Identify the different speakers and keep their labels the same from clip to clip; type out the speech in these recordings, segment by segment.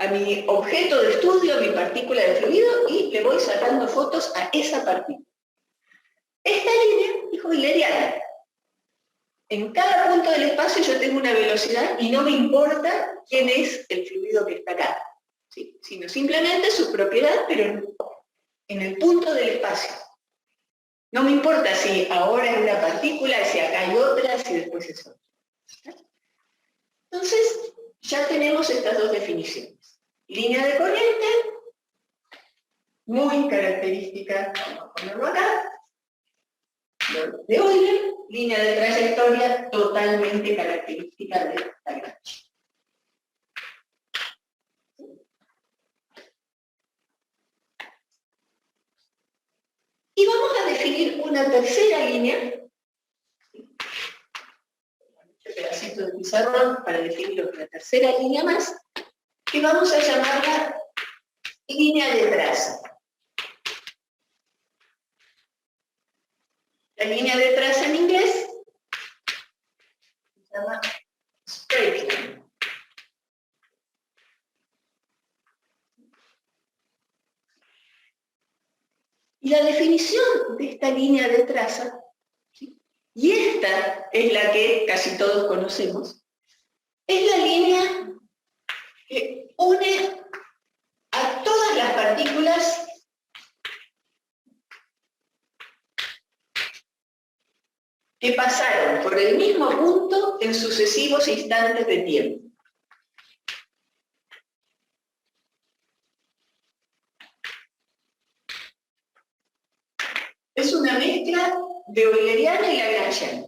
Speaker 1: a mi objeto de estudio, a mi partícula de fluido, y le voy sacando fotos a esa partícula. Esta línea es euleriana. En cada punto del espacio yo tengo una velocidad y no me importa quién es el fluido que está acá, ¿sí? Sino simplemente su propiedad, pero en el punto del espacio. No me importa si ahora es una partícula, si acá hay otra, si después es otra. Entonces, ya tenemos estas dos definiciones. Línea de corriente, muy característica, vamos a ponerlo acá, de Euler, línea de trayectoria totalmente característica de Lagrange. Y vamos a definir una tercera línea, este pedacito de pizarrón para definir otra tercera línea más, que vamos a llamarla línea de traza. La línea de traza en inglés se llama straight line. Y la definición de esta línea de traza, ¿sí? Y esta es la que casi todos conocemos, es la línea que une a todas las partículas que pasaron por el mismo punto en sucesivos instantes de tiempo. Es una mezcla de euleriana y lagrangiana.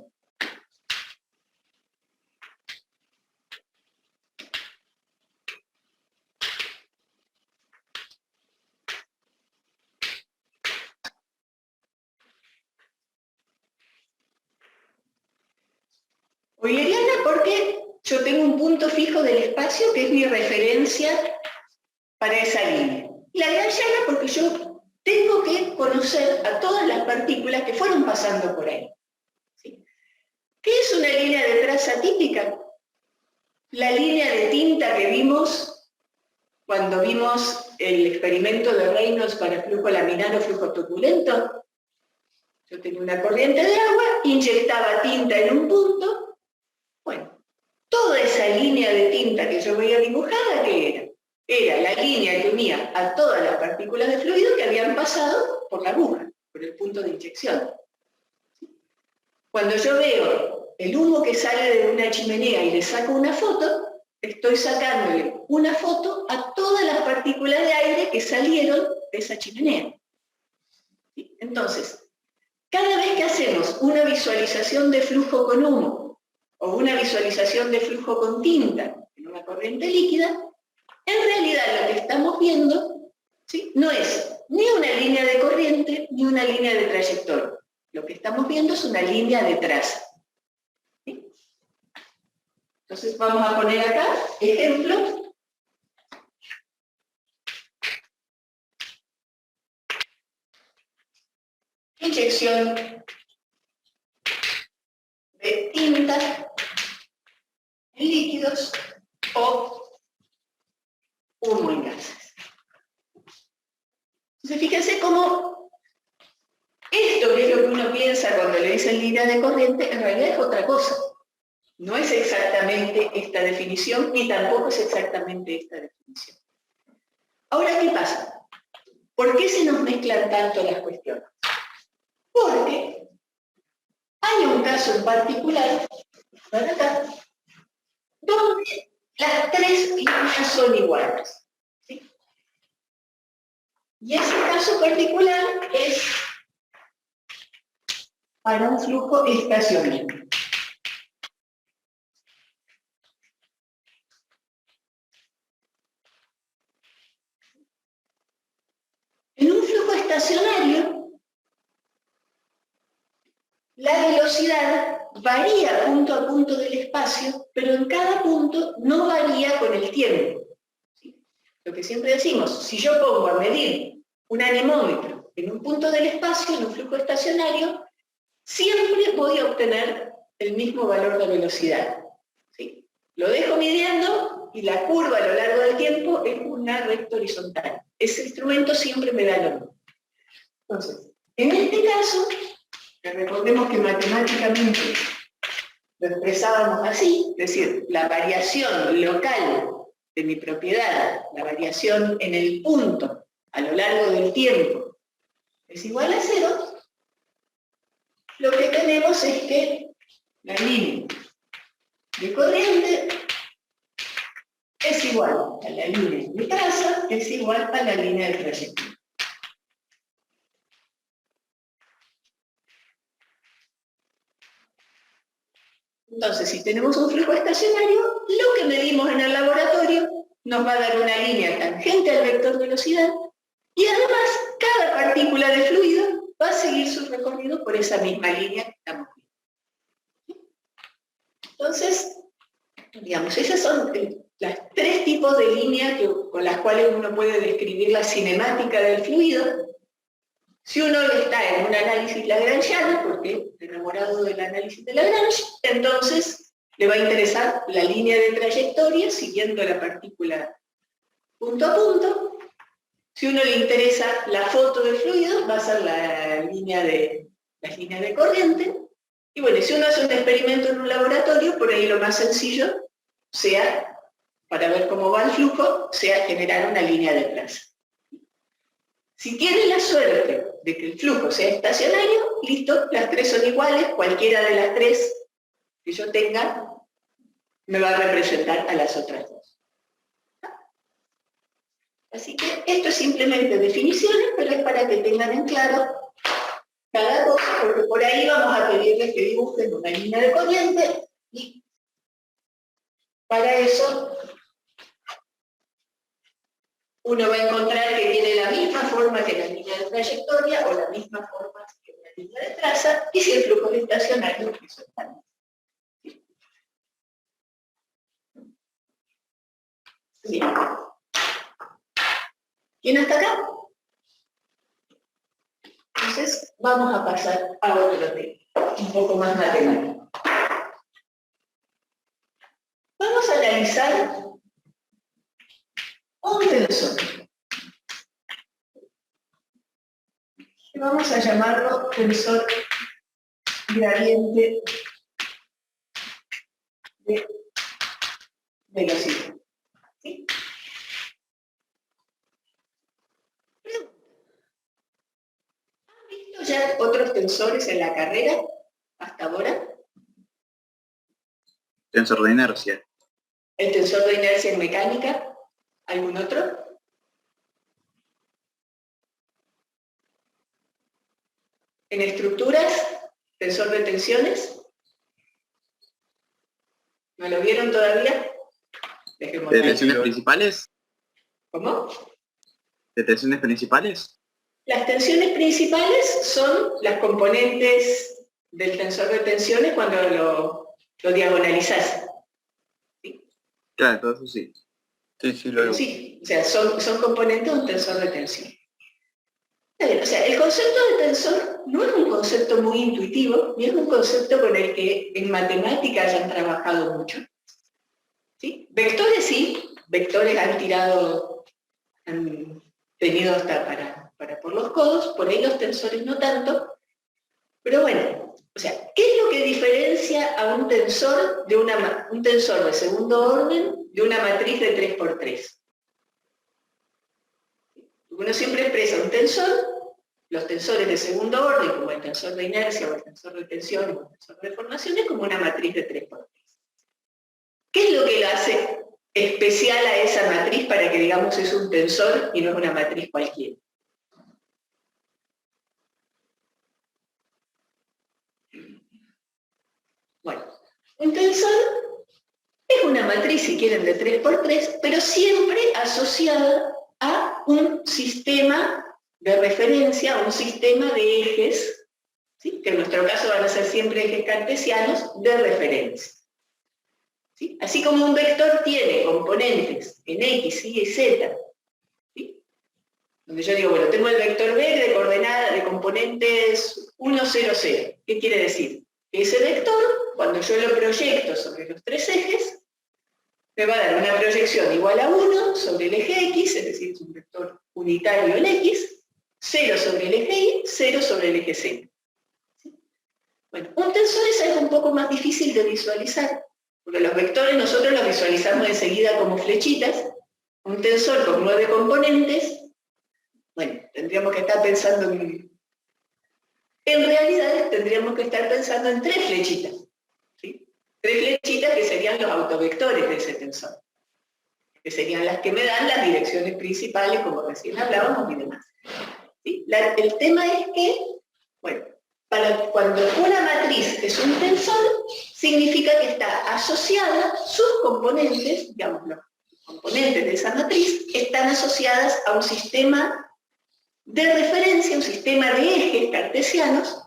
Speaker 1: Euleriana porque yo tengo un punto fijo del espacio que es mi referencia para esa línea. Lagrangiana porque yo tengo que conocer a todas las partículas que fueron pasando por ahí. ¿Sí? ¿Qué es una línea de traza típica? La línea de tinta que vimos cuando vimos el experimento de Reynolds para flujo laminar o flujo turbulento. Yo tenía una corriente de agua, inyectaba tinta en un punto. Bueno, toda esa línea de tinta que yo veía dibujada, ¿qué era? Era la línea que unía a todas las partículas de fluido que habían pasado por la aguja, por el punto de inyección. Cuando yo veo el humo que sale de una chimenea y le saco una foto, estoy sacándole una foto a todas las partículas de aire que salieron de esa chimenea. ¿Sí? Entonces, cada vez que hacemos una visualización de flujo con humo o una visualización de flujo con tinta en una corriente líquida, en realidad lo que estamos viendo, ¿sí?, no es ni una línea de corriente ni una línea de trayectoria. Lo que estamos viendo es una línea de traza. ¿Sí? Entonces vamos a poner acá ejemplo. Inyección de tinta en líquidos o humo en gases. Entonces fíjense cómo esto, que es lo que uno piensa cuando le dicen línea de corriente, en realidad es otra cosa. No es exactamente esta definición, ni tampoco es exactamente esta definición. Ahora, ¿qué pasa? ¿Por qué se nos mezclan tanto las cuestiones? Porque hay un caso en particular, acá, donde las tres líneas son iguales. ¿Sí? Y ese caso particular es para un flujo estacionario. En un flujo estacionario, la velocidad varía punto a punto del espacio, pero en cada punto no varía con el tiempo. ¿Sí? Lo que siempre decimos, si yo pongo a medir un anemómetro en un punto del espacio, en un flujo estacionario, siempre voy a obtener el mismo valor de velocidad. ¿Sí? Lo dejo midiendo y la curva a lo largo del tiempo es una recta horizontal. Ese instrumento siempre me da lo mismo. Entonces, en este caso, recordemos que matemáticamente lo expresábamos así, es decir, la variación local de mi propiedad, la variación en el punto a lo largo del tiempo es igual a 0, lo que tenemos es que la línea de corriente es igual a la línea de traza, es igual a la línea de trayectoria. Entonces, si tenemos un flujo estacionario, lo que medimos en el laboratorio nos va a dar una línea tangente al vector velocidad y además cada partícula de fluido va a seguir su recorrido por esa misma línea que estamos viendo. Entonces, digamos, esas son los 3 tipos de líneas con las cuales uno puede describir la cinemática del fluido. Si uno está en un análisis lagrangiano, porque es enamorado del análisis de Lagrange, entonces le va a interesar la línea de trayectoria siguiendo la partícula punto a punto. Si uno le interesa la foto de fluido, va a ser las líneas de corriente. Y bueno, si uno hace un experimento en un laboratorio, por ahí lo más sencillo sea, para ver cómo va el flujo, sea generar una línea de traza. Si tiene la suerte de que el flujo sea estacionario, listo, las 3 son iguales, cualquiera de las 3 que yo tenga me va a representar a las otras 2. Así que esto es simplemente definiciones, pero es para que tengan en claro cada cosa, porque por ahí vamos a pedirles que dibujen una línea de corriente y para eso uno va a encontrar que tiene la misma forma que la línea de trayectoria o la misma forma que la línea de traza, y si el flujo es estacionario, eso está bien. ¿Quién hasta acá? Entonces, vamos a pasar a otro tema, un poco más matemático. Vamos a analizar un tensor. Y vamos a llamarlo tensor gradiente de velocidad. ¿Sí? ¿Han visto ya otros tensores en la carrera hasta ahora?
Speaker 2: Tensor de inercia.
Speaker 1: ¿El tensor de inercia en mecánica? ¿Algún otro? ¿En estructuras? ¿Tensor de tensiones? ¿No lo vieron todavía? Dejemos
Speaker 2: ¿De tensiones principales?
Speaker 1: ¿Cómo?
Speaker 2: ¿De tensiones principales?
Speaker 1: Las tensiones principales son las componentes del tensor de tensiones cuando lo diagonalizás. ¿Sí?
Speaker 2: Claro, todo eso sí.
Speaker 1: Sí, o sea, son componentes de un tensor de tensión. O sea, el concepto de tensor no es un concepto muy intuitivo, ni es un concepto con el que en matemática hayan trabajado mucho. ¿Sí? Vectores sí, vectores han tenido hasta para por los codos, por ahí los tensores no tanto, pero bueno, o sea, ¿qué es lo que diferencia a un tensor de un tensor de segundo orden de una matriz de 3×3? Uno siempre expresa un tensor, los tensores de segundo orden, como el tensor de inercia o el tensor de tensión o el tensor de deformaciones, como una matriz de 3×3. ¿Qué es lo que lo hace especial a esa matriz para que digamos es un tensor y no es una matriz cualquiera? Bueno, un tensor es una matriz, si quieren, de 3×3, pero siempre asociada a un sistema de referencia, a un sistema de ejes, ¿sí? Que en nuestro caso van a ser siempre ejes cartesianos de referencia. ¿Sí? Así como un vector tiene componentes en X, Y y Z, ¿sí? Donde yo digo, bueno, tengo el vector B de coordenadas de componentes 1, 0, 0. ¿Qué quiere decir? Ese vector, cuando yo lo proyecto sobre los 3 ejes, me va a dar una proyección igual a 1 sobre el eje X, es decir, es un vector unitario el X, 0 sobre el eje Y, 0 sobre el eje Z. ¿Sí? Bueno, un tensor es algo un poco más difícil de visualizar, porque los vectores nosotros los visualizamos enseguida como flechitas. Un tensor con 9 componentes, bueno, tendríamos que estar pensando en realidad tendríamos que estar pensando en 3 flechitas. ¿Sí? 3 flechitas que serían los autovectores de ese tensor, que serían las que me dan las direcciones principales, como recién hablábamos y demás. ¿Sí? El tema es que, bueno, cuando una matriz es un tensor, significa que está asociada, sus componentes, digamos, los componentes de esa matriz, están asociadas a un sistema de referencia, un sistema de ejes cartesianos,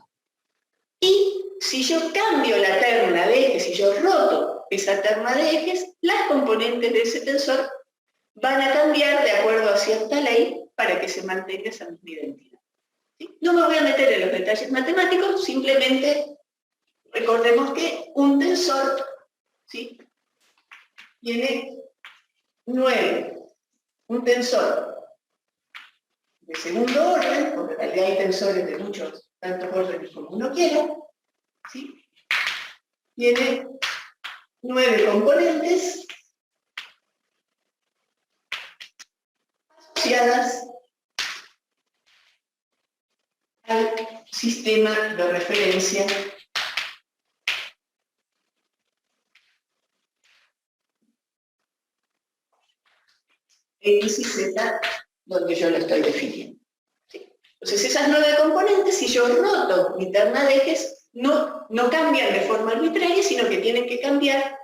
Speaker 1: y si yo cambio la terna de ejes, si yo roto esa terna de ejes, las componentes de ese tensor van a cambiar de acuerdo a cierta ley para que se mantenga esa misma identidad. ¿Sí? No me voy a meter en los detalles matemáticos, simplemente recordemos que un tensor, ¿sí?, tiene 9. Un tensor de segundo orden, porque en realidad hay tensores de muchos, tantos órdenes como uno quiera, ¿sí?, tiene 9 componentes asociadas al sistema de referencia X y Z, donde yo lo estoy definiendo. ¿Sí? Entonces esas 9 componentes, si yo roto mi terna de ejes, no cambian de forma arbitraria, sino que tienen que cambiar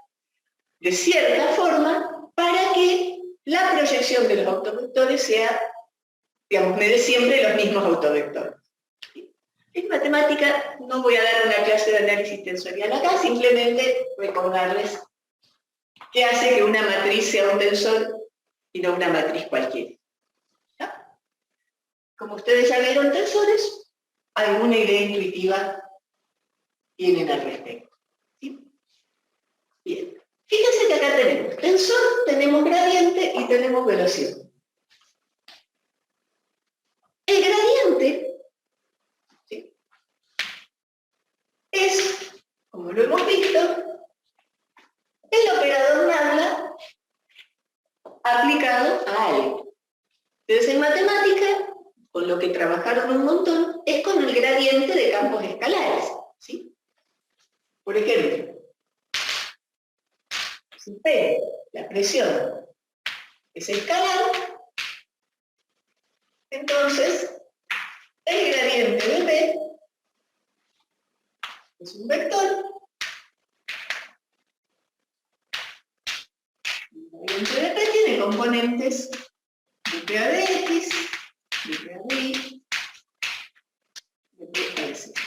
Speaker 1: de cierta forma para que la proyección de los autovectores sea, digamos, me dé siempre los mismos autovectores. ¿Sí? En matemática no voy a dar una clase de análisis tensorial acá, simplemente recordarles qué hace que una matriz sea un tensor y no una matriz cualquiera. ¿Ya? Como ustedes ya vieron tensores, alguna idea intuitiva tienen al respecto. ¿Sí? Bien. Fíjense que acá tenemos tensor, tenemos gradiente y tenemos velocidad. El gradiente, ¿sí?, es, como lo hemos visto, el operador nabla aplicado a algo. Entonces, en matemática, con lo que trabajaron un montón, es con el gradiente de campos escalares. ¿Sí? Por ejemplo, si P, la presión, es escalar, entonces el gradiente de P es un vector. El gradiente de P tiene componentes de PA de X, de PA de Y, de PA de Z.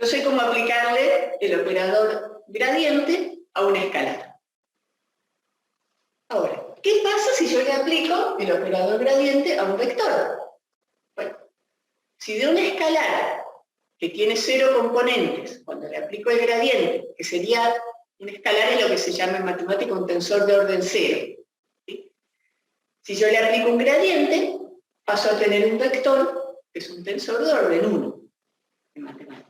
Speaker 1: Yo sé cómo aplicarle el operador gradiente a una escalar. Ahora, ¿qué pasa si yo le aplico el operador gradiente a un vector? Bueno, si de una escalar que tiene 0 componentes, cuando le aplico el gradiente, que sería un escalar es lo que se llama en matemática un tensor de orden 0. ¿Sí? Si yo le aplico un gradiente, paso a tener un vector que es un tensor de orden 1 en matemática.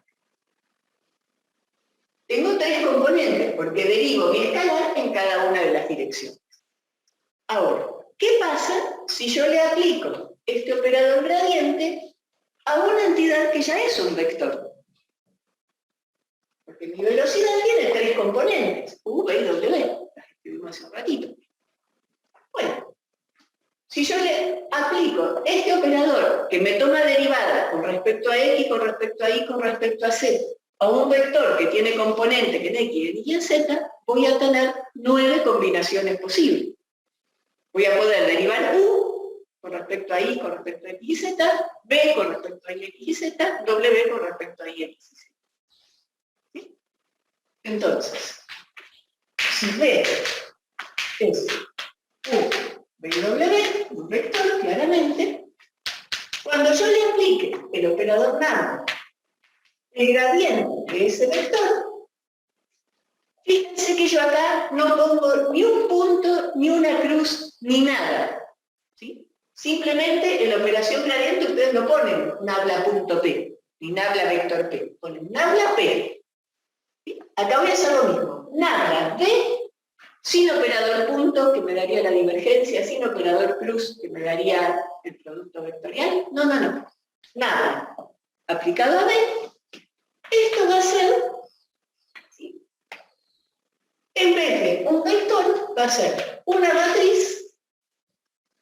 Speaker 1: Tengo 3 componentes porque derivo mi escalar en cada una de las direcciones. Ahora, ¿qué pasa si yo le aplico este operador gradiente a una entidad que ya es un vector? Porque mi velocidad tiene 3 componentes, V y W, las escribimos hace un ratito. Bueno, si yo le aplico este operador que me toma derivada con respecto a X, con respecto a Y, con respecto a Z, a un vector que tiene componentes en X, en Y y en Z, voy a tener 9 combinaciones posibles. Voy a poder derivar U con respecto a Y, con respecto a X y Z, B con respecto a Y, X y Z, W con respecto a Y, X y Z. ¿Sí? Entonces, si B es U, B y W, un vector, claramente, cuando yo le aplique el operador nabla, el gradiente de ese vector, fíjense que yo acá acá no pongo ni un punto, ni una cruz, ni nada. ¿Sí? Simplemente en la operación gradiente ustedes no ponen nabla.p, ni nabla vector p, ponen nabla p. ¿Sí? Acá voy a hacer lo mismo. Nabla p sin operador punto, que me daría la divergencia, sin operador cruz, que me daría el producto vectorial. No, no, no. Nada. Aplicado a B, esto va a ser, ¿sí?, en vez de un vector, va a ser una matriz,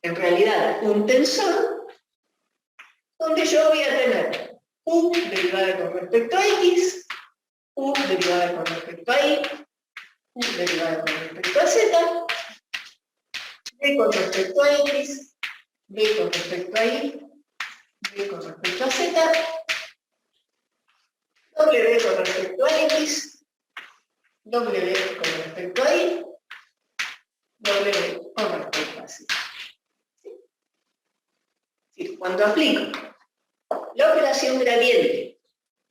Speaker 1: en realidad un tensor, donde yo voy a tener U derivada con respecto a X, U derivada con respecto a Y, U derivada con respecto a Z, B con respecto a X, B con respecto a Y, B con respecto a Z, W con respecto a X, W con respecto a Y, W con respecto a Z. ¿Sí? Cuando aplico la operación gradiente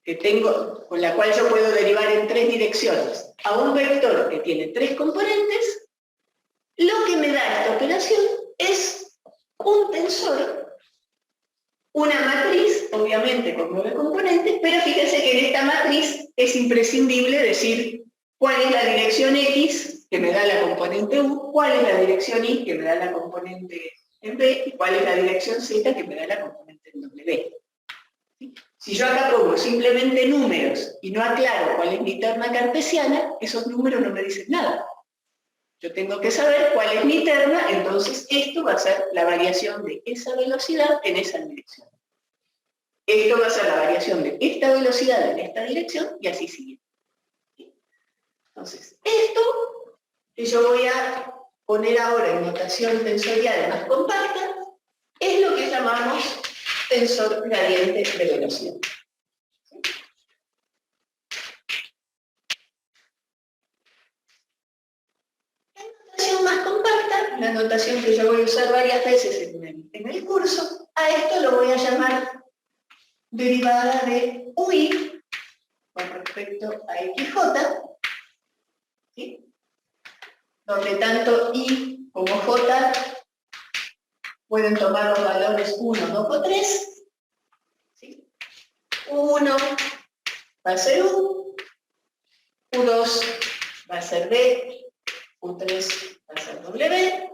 Speaker 1: que tengo, con la cual yo puedo derivar en tres direcciones, a un vector que tiene tres componentes, lo que me da esta operación es un tensor, una matriz, obviamente con 9 componentes, pero fíjense que en esta matriz es imprescindible decir cuál es la dirección X que me da la componente U, cuál es la dirección Y que me da la componente en B y cuál es la dirección Z que me da la componente en W. ¿Sí? Si yo acá pongo simplemente números y no aclaro cuál es mi terna cartesiana, esos números no me dicen nada. Yo tengo que saber cuál es mi terna, entonces esto va a ser la variación de esa velocidad en esa dirección. Esto va a ser la variación de esta velocidad en esta dirección y así sigue. Entonces, esto que yo voy a poner ahora en notación tensorial más compacta es lo que llamamos tensor gradiente de velocidad. Más compacta, la notación que yo voy a usar varias veces en el curso, a esto lo voy a llamar derivada de UI con respecto a XJ, ¿sí?, donde tanto I como J pueden tomar los valores 1, 2 o 3. ¿Sí? U1 va a ser U, U2 va a ser B, U3 va a ser W,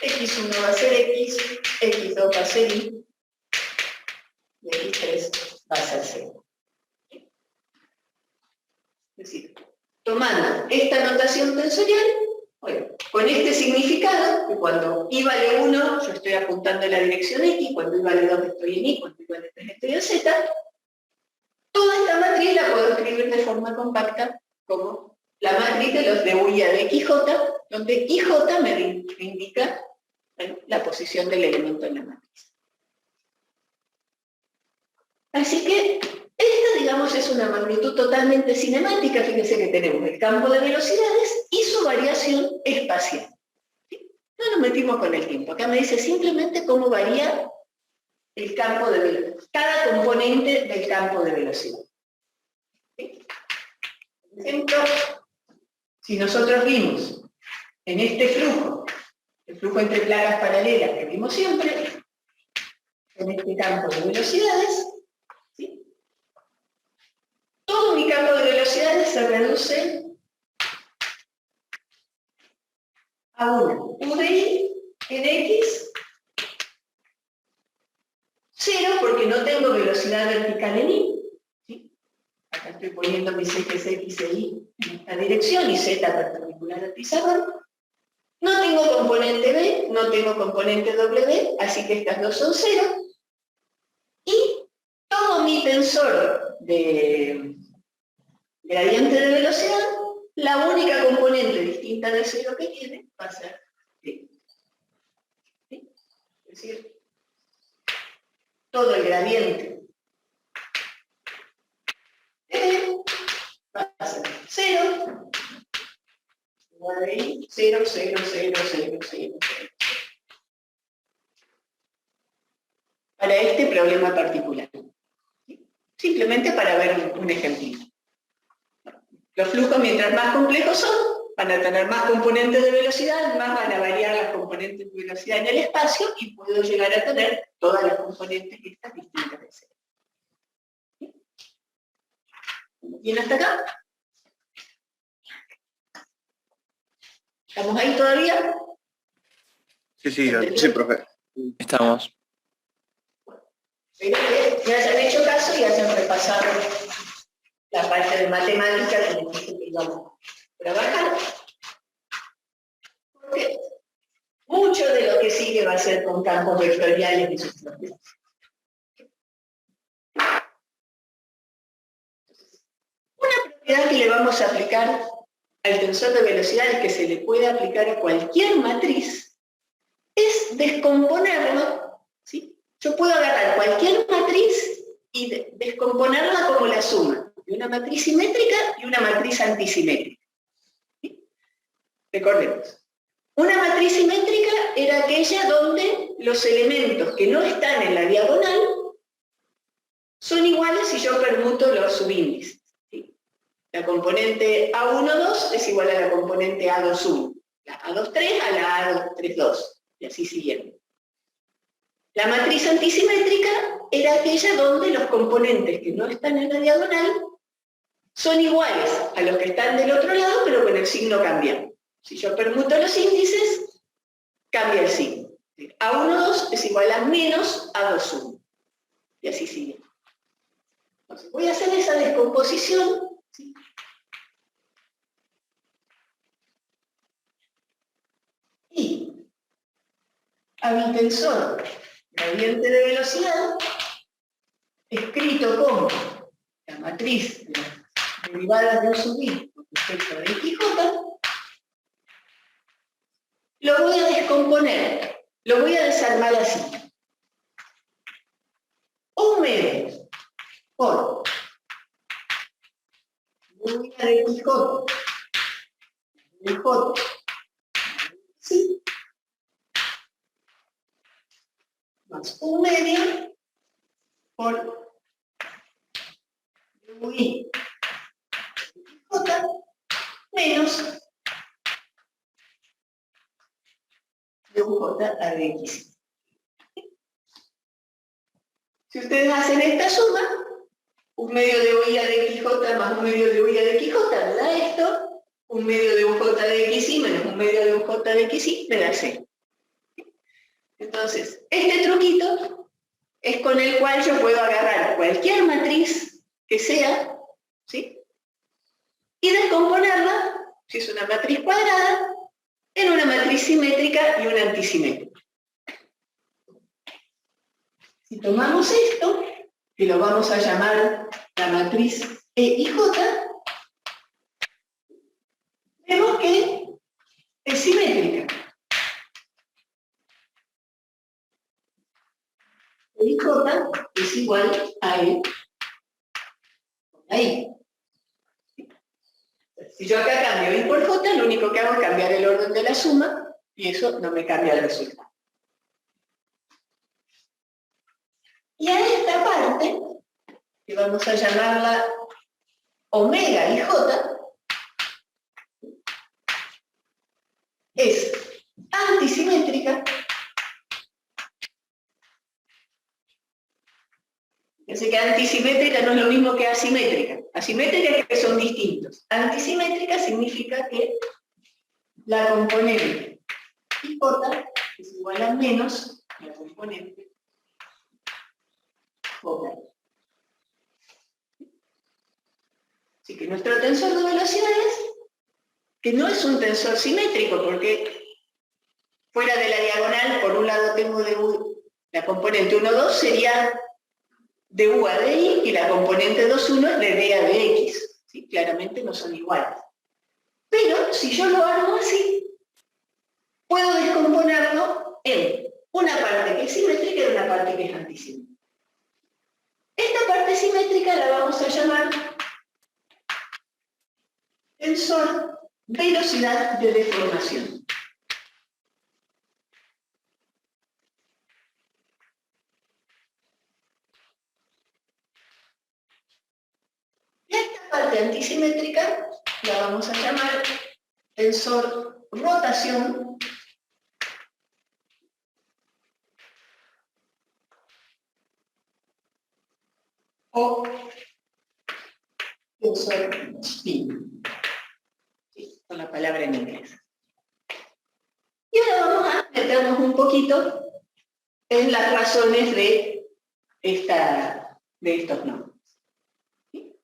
Speaker 1: X1 va a ser X, X2 va a ser Y, y X3 va a ser C. Es decir, tomando esta notación tensorial, bueno, con este significado, que cuando I vale 1, yo estoy apuntando en la dirección X, cuando I vale 2 estoy en Y, cuando I vale 3 estoy en Z, toda esta matriz la puedo escribir de forma compacta como la matriz de los de U y A de XJ, donde IJ me indica, bueno, la posición del elemento en la matriz. Así que esta, digamos, es una magnitud totalmente cinemática. Fíjense que tenemos el campo de velocidades y su variación espacial. ¿Sí? No nos metimos con el tiempo. Acá me dice simplemente cómo varía el campo de velocidad, cada componente del campo de velocidad. ¿Sí? Por ejemplo, si nosotros vimos en este flujo, el flujo entre placas paralelas que vimos siempre, en este campo de velocidades, ¿sí?, todo mi campo de velocidades se reduce a una U de I en X, 0 porque no tengo velocidad vertical en Y. ¿Sí? Acá estoy poniendo mis ejes X e Y en esta dirección y Z perpendicular al pizarrón. No tengo componente B, no tengo componente W, así que estas dos son 0. Y todo mi tensor de gradiente de velocidad, la única componente distinta de 0 que tiene va a ser B. ¿Sí? Es decir, todo el gradiente de B va a ser 0, igual a I, 0, 0, 0, 0, 0, 0. Para este problema particular. ¿Sí? Simplemente para ver un ejemplito. Los flujos, mientras más complejos son, van a tener más componentes de velocidad, más van a variar las componentes de velocidad en el espacio y puedo llegar a tener todas las componentes estas distintas de cero. ¿Bien hasta acá? ¿Estamos ahí todavía?
Speaker 2: Sí, profe.
Speaker 3: Estamos.
Speaker 1: Espero que me hayan hecho caso y hayan repasado la parte de matemática que les dije que íbamos a trabajar. Porque mucho de lo que sigue va a ser con campos vectoriales y sus propiedades. Una propiedad que le vamos a aplicar al tensor de velocidades, que se le puede aplicar a cualquier matriz, es descomponerlo, ¿sí? Yo puedo agarrar cualquier matriz y descomponerla como la suma de una matriz simétrica y una matriz antisimétrica. ¿Sí? Recordemos. Una matriz simétrica era aquella donde los elementos que no están en la diagonal son iguales si yo permuto los subíndices. ¿Sí? La componente A12 es igual a la componente A21, la A23 a la A32, y así siguiendo. La matriz antisimétrica era aquella donde los componentes que no están en la diagonal son iguales a los que están del otro lado, pero con el signo cambiado. Si yo permuto los índices, cambia el signo. A12 es igual a menos A21. Y así sigue. Entonces, voy a hacer esa descomposición. ¿Sí? Y a mi tensor gradiente de velocidad, escrito como la matriz de las derivadas de un sub i con respecto de xj, lo voy a descomponer, lo voy a desarmar así. Un medio por u de xj, de j, ¿sí? Más un medio por ui j menos de un j a de x. Si ustedes hacen esta suma, un medio de ui a de xj más un medio de ui a de xj me da esto, un medio de un j de xy menos un medio de un j de xy me da 0. Entonces, este truquito es con el cual yo puedo agarrar cualquier matriz que sea, ¿sí? Y descomponerla, si es una matriz cuadrada, en una matriz simétrica y una antisimétrica. Si tomamos esto, que lo vamos a llamar la matriz E y J, vemos que es simétrica. E y J es igual a E ahí. Si yo acá cambio I por J, lo único que hago es cambiar el orden de la suma y eso no me cambia el resultado. Y a esta parte, que vamos a llamarla omega y J, es antisimétrica. Fíjense que antisimétrica no es lo mismo que asimétrica. Asimétrica es que son distintos. Antisimétrica significa que la componente I J es igual a menos la componente J. Así que nuestro tensor de velocidades, que no es un tensor simétrico, porque fuera de la diagonal, por un lado tengo de U, la componente 1, 2 sería de U a de I, y la componente 2, 1 es de D a de X. ¿Sí? Claramente no son iguales. Pero si yo lo hago así, puedo descomponerlo en una parte que es simétrica y una parte que es antisimétrica. Esta parte simétrica la vamos a llamar tensor velocidad de deformación. Y esta parte antisimétrica la vamos a llamar tensor rotación o tensor spin, ¿sí? Con la palabra en inglés. Y ahora vamos a meternos un poquito en las razones de estos nombres. ¿Sí?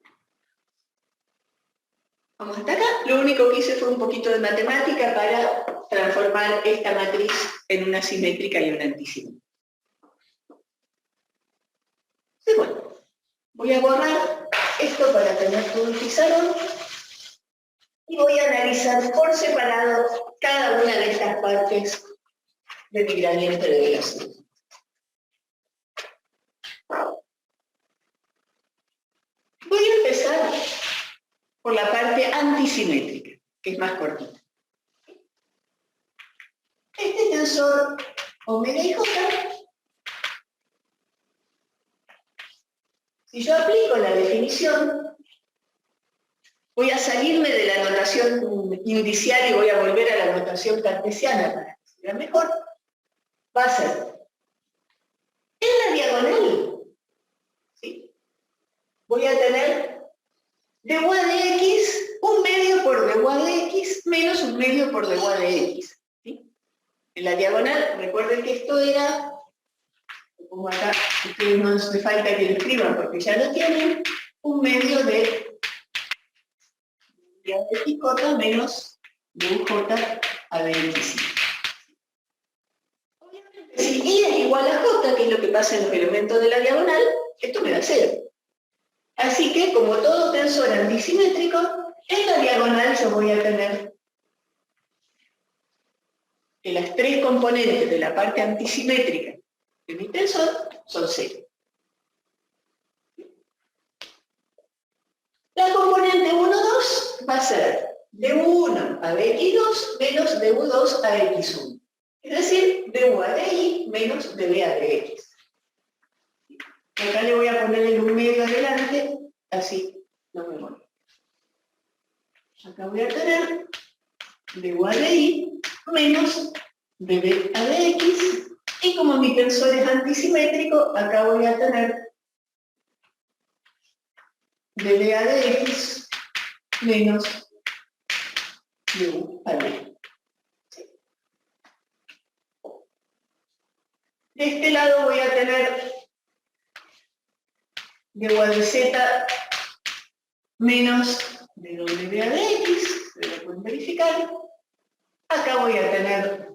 Speaker 1: Vamos hasta acá. Lo único que hice fue un poquito de matemática para transformar esta matriz en una simétrica y una antisimétrica. Y bueno, voy a borrar esto para tener todo un pizarrón y voy a analizar por separado cada una de estas partes de mi gradiente de velocidad. Voy a empezar por la parte antisimétrica, que es más cortita. Este tensor omega y j, si yo aplico la definición, voy a salirme de la notación indicial y voy a volver a la notación cartesiana para que sea mejor. Va a ser en la diagonal, ¿sí? Voy a tener dy de x, un medio por dy de x menos un medio por dy de x. ¿Sí? En la diagonal, recuerden que esto era, lo pongo acá, ustedes no hace falta que lo escriban porque ya lo tienen, un medio de xj menos de uj a de x. Si y es igual a j, que es lo que pasa en los elementos de la diagonal, esto me da 0. Así que, como todo tensor antisimétrico, en la diagonal yo voy a tener que las tres componentes de la parte antisimétrica de mi tensor son 0. La componente 1, 2 va a ser de 1 a dx2 menos de u2 a x1. Es decir, dy de y menos de ba de x. Acá le voy a poner el 1 medio adelante, así no me muero. Acá voy a tener dy de y menos de ba de x, y como mi tensor es antisimétrico, acá voy a tener de ba de x menos de u a de x. De este lado voy a tener dy de z menos de w a de x, se lo pueden verificar. Acá voy a tener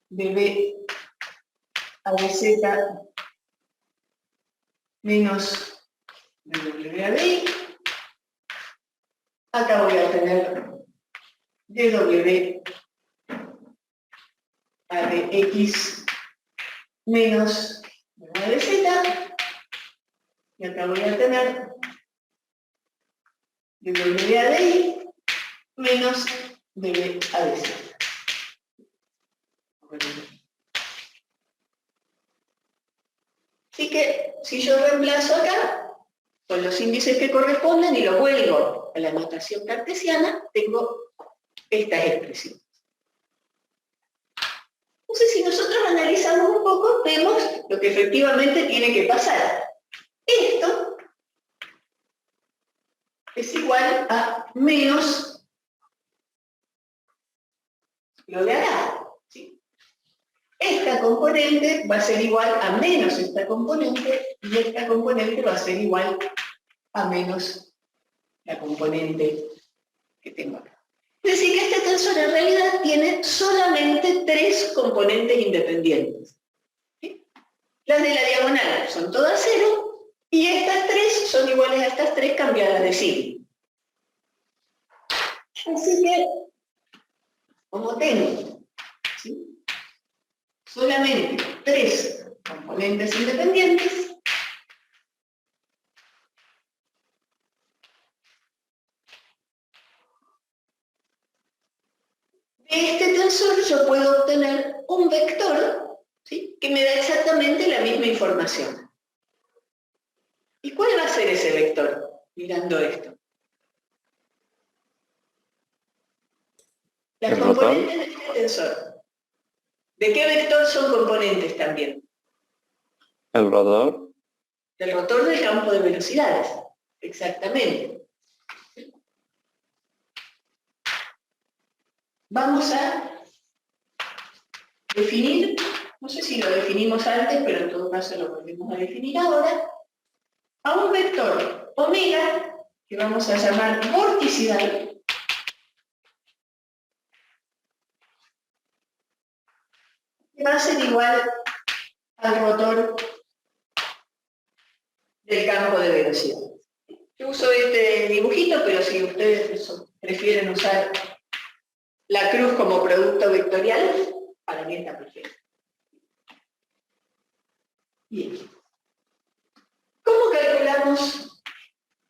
Speaker 1: de b a de z menos de w a de y. Acá voy a tener de w a de x menos de a de z. Y acá voy a tener de w a de y menos de b a de z. Así que, si yo reemplazo acá con los índices que corresponden y lo vuelvo a la notación cartesiana, tengo estas expresiones. Entonces, si nosotros analizamos un poco, vemos lo que efectivamente tiene que pasar. Esto es igual a menos lo de acá. ¿Sí? Esta componente va a ser igual a menos esta componente, y esta componente va a ser igual a menos la componente que tengo acá. Es decir, que este tensor en realidad tiene solamente tres componentes independientes. ¿Sí? Las de la diagonal son todas 0, y estas tres son iguales a estas tres cambiadas de signo. Así que, como tengo, ¿sí?, solamente tres componentes independientes, de este tensor yo puedo obtener un vector, ¿sí?, que me da exactamente la misma información. ¿Y cuál va a ser ese vector? Mirando esto. Las
Speaker 3: ¿El rotor?
Speaker 1: componentes de este tensor. ¿De qué vector son componentes también?
Speaker 3: ¿El rotor?
Speaker 1: Del rotor del campo de velocidades. Exactamente. Vamos a definir, no sé si lo definimos antes, pero en todo caso lo volvemos a definir ahora, a un vector omega, que vamos a llamar vorticidal, que va a ser igual al rotor del campo de velocidad. Yo uso este dibujito, pero si ustedes prefieren usar la cruz como producto vectorial, para mí está perfecto. Bien. ¿Cómo calculamos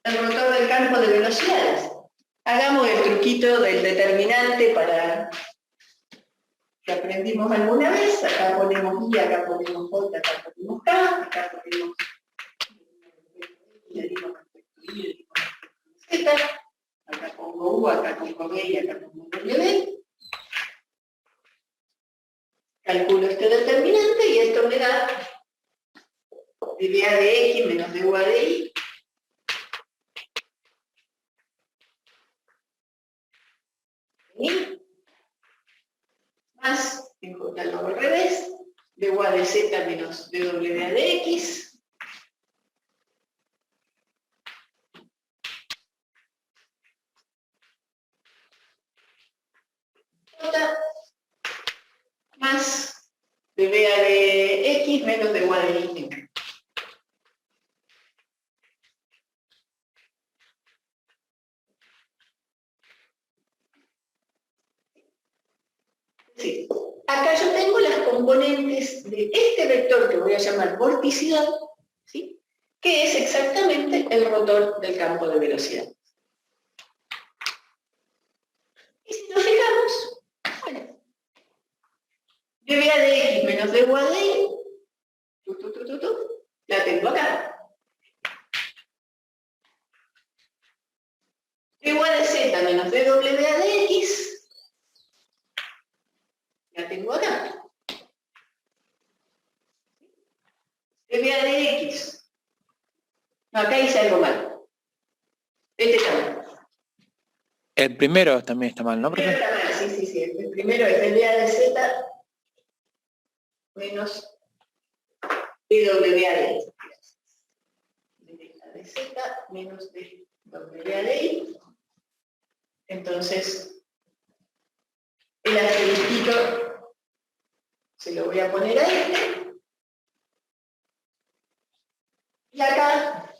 Speaker 1: el rotor del campo de velocidades? Hagamos el truquito del determinante para que aprendimos alguna vez. Acá ponemos I, acá ponemos J, acá ponemos K, acá ponemos le digo respecto I, le digo respecto Z, acá pongo U, acá pongo B y acá pongo W. Calculo este determinante y esto me da dA de X menos dUA de Y. Y más, tengo que hacerlo al revés, dUA de Z menos dWA de X. J más dBA de X menos dUA de Y. Sí. Acá yo tengo las componentes de este vector que voy a llamar vorticidad, ¿sí? Que es exactamente el rotor del campo de velocidad. Y si nos fijamos, bueno, dBA de X menos dUA de Y, la tengo acá. dUA de Z menos dWA de X, la tengo acá. dBA de X. No, acá hice algo mal. Este está mal.
Speaker 4: El primero también está mal, ¿no,
Speaker 1: El primero
Speaker 4: profe?
Speaker 1: está mal, sí. El primero es dBA de Z menos dWA de X. dBA de Z menos dWA de Y. Entonces, el asterisquito se lo voy a poner a este. Y acá,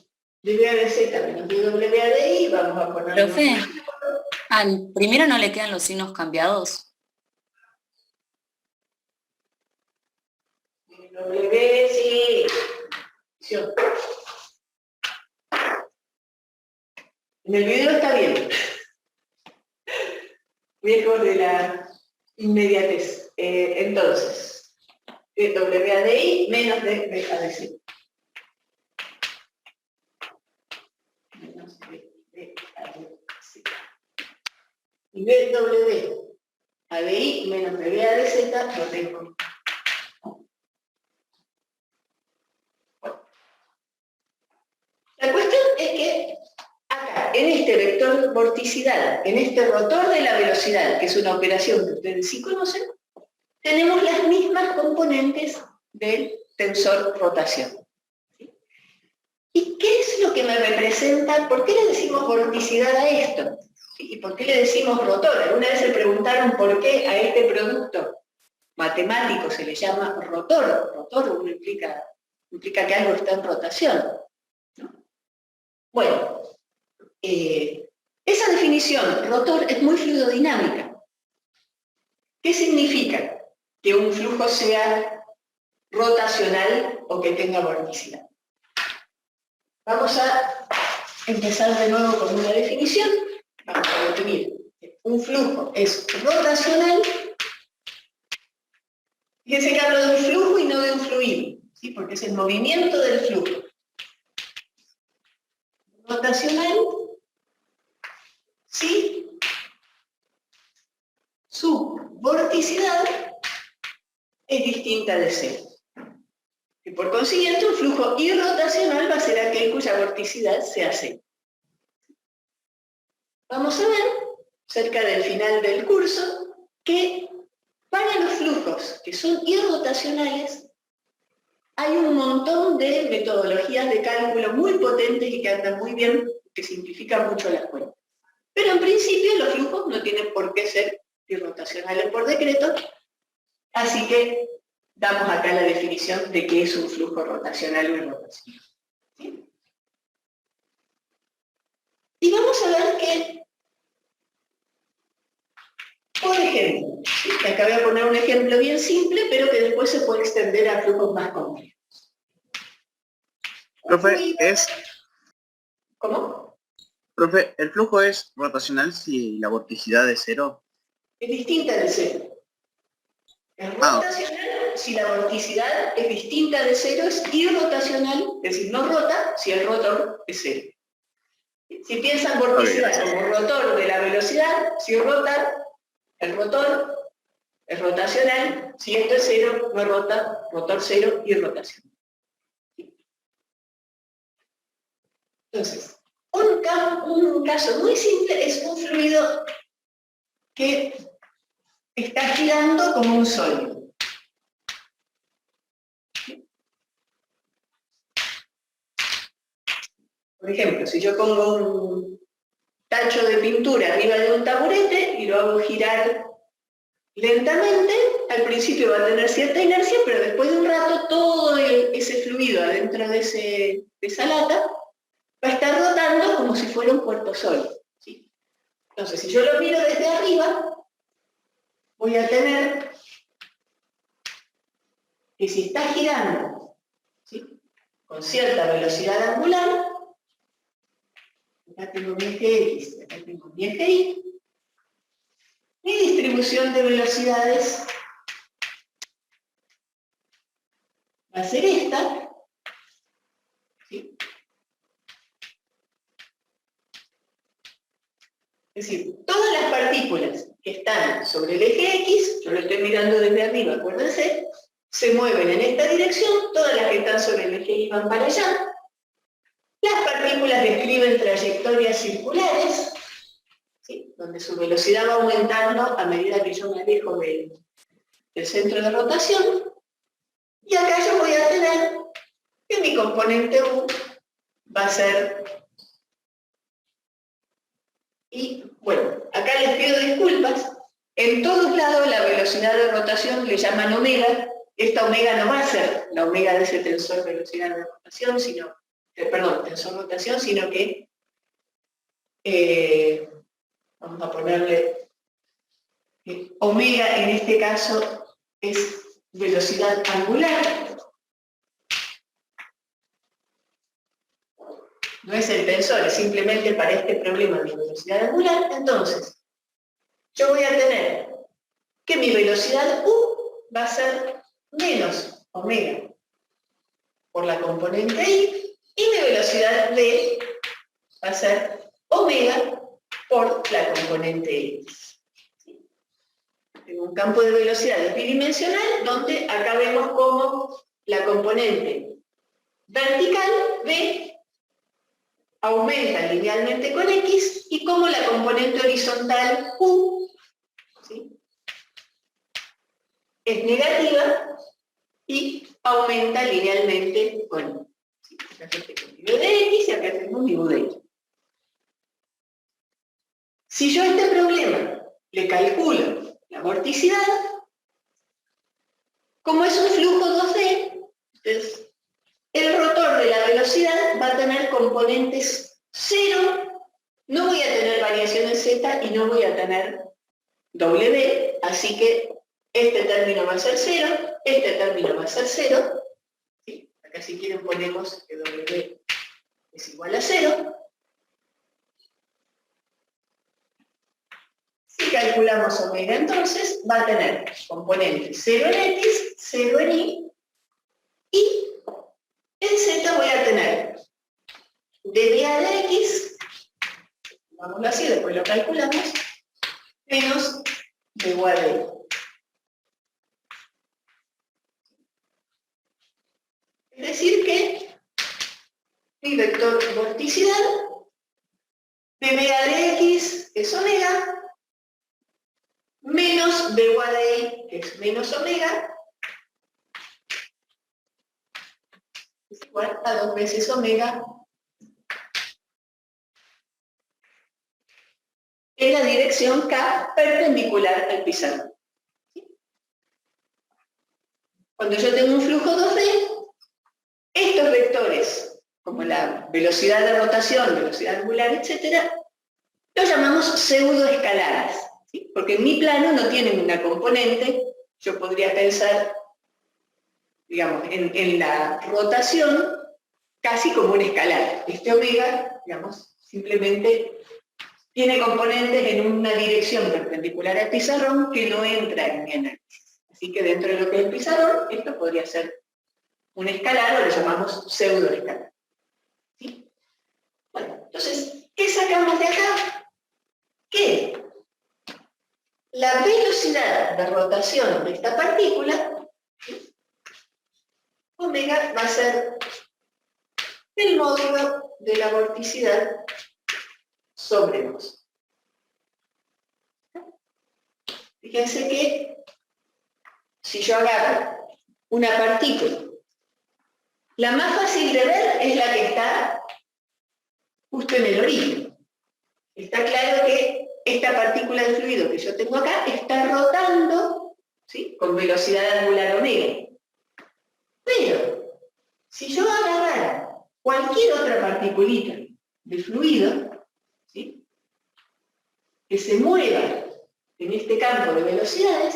Speaker 1: dBA de Z menos dWA de Y, vamos a poner...
Speaker 5: Profe, al primero no le quedan los signos cambiados.
Speaker 1: W, sí. En el video está bien. Lejos de la inmediatez. Entonces, WA de I menos de BA de Z. Menos de BA de Z. Y BW a de I menos de BA de Z lo tengo. La cuestión es que acá, en este vector vorticidal, en este rotor de la velocidad, que es una operación que ustedes sí conocen, tenemos las mismas componentes del tensor rotación. ¿Y qué es lo que me representa? ¿Por qué le decimos vorticidad a esto? ¿Y por qué le decimos rotor? Alguna vez se preguntaron por qué a este producto matemático se le llama rotor. Rotor implica que algo está en rotación, ¿no? Bueno, esa definición, rotor, es muy fluidodinámica. ¿Qué significa? Que un flujo sea rotacional o que tenga vorticidad. Vamos a empezar de nuevo con una definición. Vamos a definir. Un flujo es rotacional. Fíjense que hablo de un flujo y no de un fluido, ¿sí? Porque es el movimiento del flujo. Rotacional, sí, su vorticidad es distinta de cero. Y por consiguiente, un flujo irrotacional va a ser aquel cuya vorticidad sea cero. Vamos a ver, cerca del final del curso, que para los flujos que son irrotacionales hay un montón de metodologías de cálculo muy potentes y que andan muy bien, que simplifican mucho las cuentas. Pero en principio los flujos no tienen por qué ser irrotacionales por decreto, así que damos acá la definición de qué es un flujo rotacional o irrotacional. ¿Sí? Y vamos a ver que, por ejemplo, ¿sí? Acá voy a poner un ejemplo bien simple, pero que después se puede extender a flujos más complejos.
Speaker 2: Profe,
Speaker 1: ¿Cómo?
Speaker 2: Profe, ¿el flujo es rotacional si la vorticidad es cero?
Speaker 1: Es distinta de cero. Es rotacional si la vorticidad es distinta de cero, es irrotacional, es decir, no rota si el rotor es cero. Si piensan vorticidad como rotor de la velocidad, si rota, el rotor es rotacional, si esto es cero, no rota, rotor cero y rotación. Entonces, un caso muy simple es un fluido que está girando como un sólido. Por ejemplo, si yo pongo un tacho de pintura arriba de un taburete y lo hago girar lentamente, al principio va a tener cierta inercia, pero después de un rato todo ese fluido adentro de esa lata va a estar rotando como si fuera un cuerpo sólido. ¿Sí? Entonces, si yo lo miro desde arriba, voy a tener que si está girando, ¿sí?, con cierta velocidad angular, acá tengo mi eje X, acá tengo mi eje Y, mi distribución de velocidades va a ser esta, ¿sí? Es decir, todas las partículas que están sobre el eje X, yo lo estoy mirando desde arriba, acuérdense, se mueven en esta dirección, todas las que están sobre el eje Y van para allá. Las partículas describen trayectorias circulares, ¿sí?, donde su velocidad va aumentando a medida que yo me alejo del centro de rotación. Y acá yo voy a tener que mi componente U va a ser... Y bueno, acá les pido disculpas. En todos lados la velocidad de rotación le llaman omega. Esta omega no va a ser la omega de ese tensor velocidad de rotación, sino... tensor rotación, sino que vamos a ponerle omega en este caso es velocidad angular. No es el tensor, es simplemente para este problema de velocidad angular. Entonces, yo voy a tener que mi velocidad U va a ser menos omega por la componente Y, y mi velocidad V va a ser omega por la componente X. ¿Sí? Tengo un campo de velocidades bidimensional donde acá vemos cómo la componente vertical V aumenta linealmente con X y cómo la componente horizontal U, ¿sí?, es negativa y aumenta linealmente con Y. ¿Sí? Acá tengo un nivel de X y acá tengo un nivel de Y. Si yo a este problema le calculo la vorticidad, como es un flujo 2D, entonces el rotor de la velocidad va a tener componentes 0, no voy a tener variación en Z y no voy a tener W, así que este término va a ser 0, este término va a ser 0, ¿sí? Acá si quieren ponemos que W es igual a 0. Si calculamos omega entonces, va a tener componentes 0 en X, 0 en Y, y en Z voy a tener dBA de X, vámonos así, después lo calculamos, menos dBA de Y. Es decir que mi vector vorticidad de omega de x es omega, menos de y de y, que es menos omega, es igual a 2 veces omega en la dirección K perpendicular al pizarrón. Cuando yo tengo un flujo 2D, estos vectores, como la velocidad de rotación, velocidad angular, etc., los llamamos pseudoescalares, ¿sí? Porque en mi plano no tienen una componente. Yo podría pensar, digamos, en la rotación casi como un escalar. Este omega, digamos, simplemente tiene componentes en una dirección perpendicular al pizarrón que no entra en mi análisis. Así que dentro de lo que es el pizarrón, esto podría ser un escalar o le llamamos pseudoescalar. ¿Sí? Bueno, entonces, ¿qué sacamos de acá? Que la velocidad de rotación de esta partícula, omega, va a ser el módulo de la vorticidad sobre 2. Fíjense que si yo agarro una partícula, la más fácil de ver es la que está justo en el origen. Está claro que esta partícula de fluido que yo tengo acá está rotando, ¿sí?, con velocidad angular omega. Pero si yo agarrara cualquier otra particulita de fluido, ¿sí?, que se mueva en este campo de velocidades,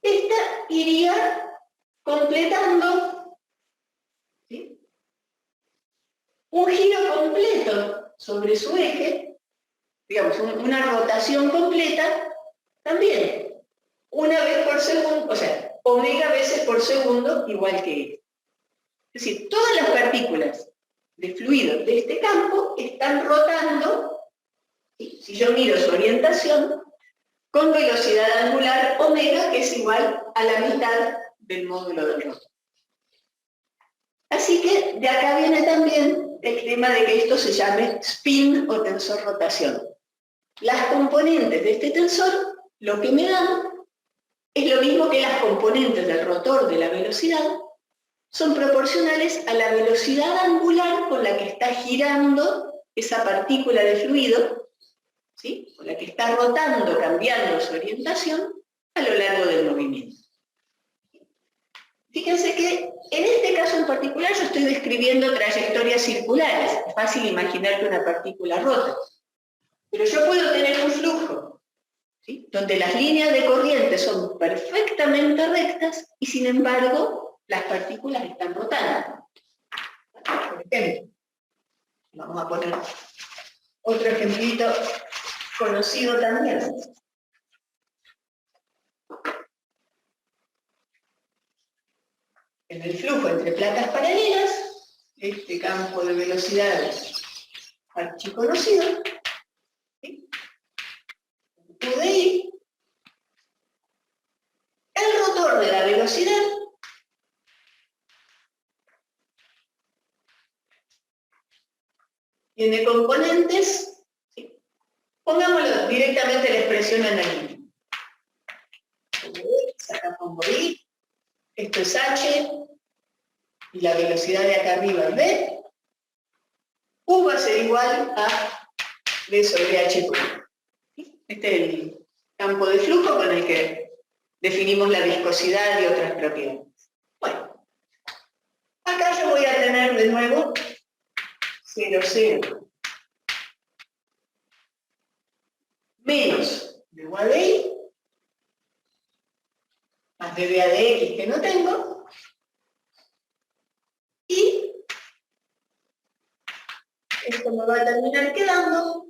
Speaker 1: esta iría completando, ¿sí?, un giro completo sobre su eje, digamos, una rotación completa, también, una vez por segundo, o sea, omega veces por segundo igual que esto. Es decir, todas las partículas de fluido de este campo están rotando, ¿sí?, si yo miro su orientación, con velocidad angular omega, que es igual a la mitad del módulo del rotor. Así que de acá viene también el tema de que esto se llame spin o tensor rotación. Las componentes de este tensor, lo que me dan es lo mismo que las componentes del rotor de la velocidad, son proporcionales a la velocidad angular con la que está girando esa partícula de fluido, ¿sí?, con la que está rotando, cambiando su orientación a lo largo del movimiento. Fíjense que en este caso en particular yo estoy describiendo trayectorias circulares. Es fácil imaginar que una partícula rota. Pero yo puedo tener un flujo, ¿sí?, donde las líneas de corriente son perfectamente rectas y sin embargo las partículas están rotando. Por ejemplo, vamos a poner otro ejemplito conocido también. En el flujo entre placas paralelas, este campo de velocidades archiconocido, ¿sí?, UDI, el rotor de la velocidad tiene componentes, ¿sí?, pongámoslo directamente la expresión analítica. Acá pongo I, esto es H, y la velocidad de acá arriba es V. U va a ser igual a V sobre H por U. Este es el campo de flujo con el que definimos la viscosidad y otras propiedades. Bueno, acá yo voy a tener de nuevo 0, 0, menos de U de I, más de V de X que no tengo, y esto me va a terminar quedando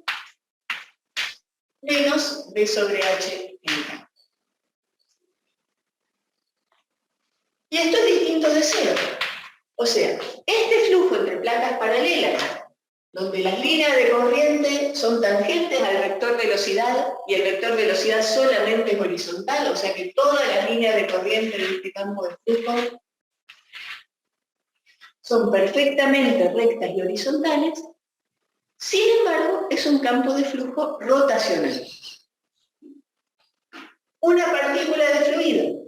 Speaker 1: menos V sobre H en K. Y esto es distinto de 0. O sea, este flujo entre placas paralelas, donde las líneas de corriente son tangentes al vector velocidad y el vector velocidad solamente es horizontal, o sea que todas las líneas de corriente de este campo de flujo son perfectamente rectas y horizontales, sin embargo, es un campo de flujo rotacional. Una partícula de fluido.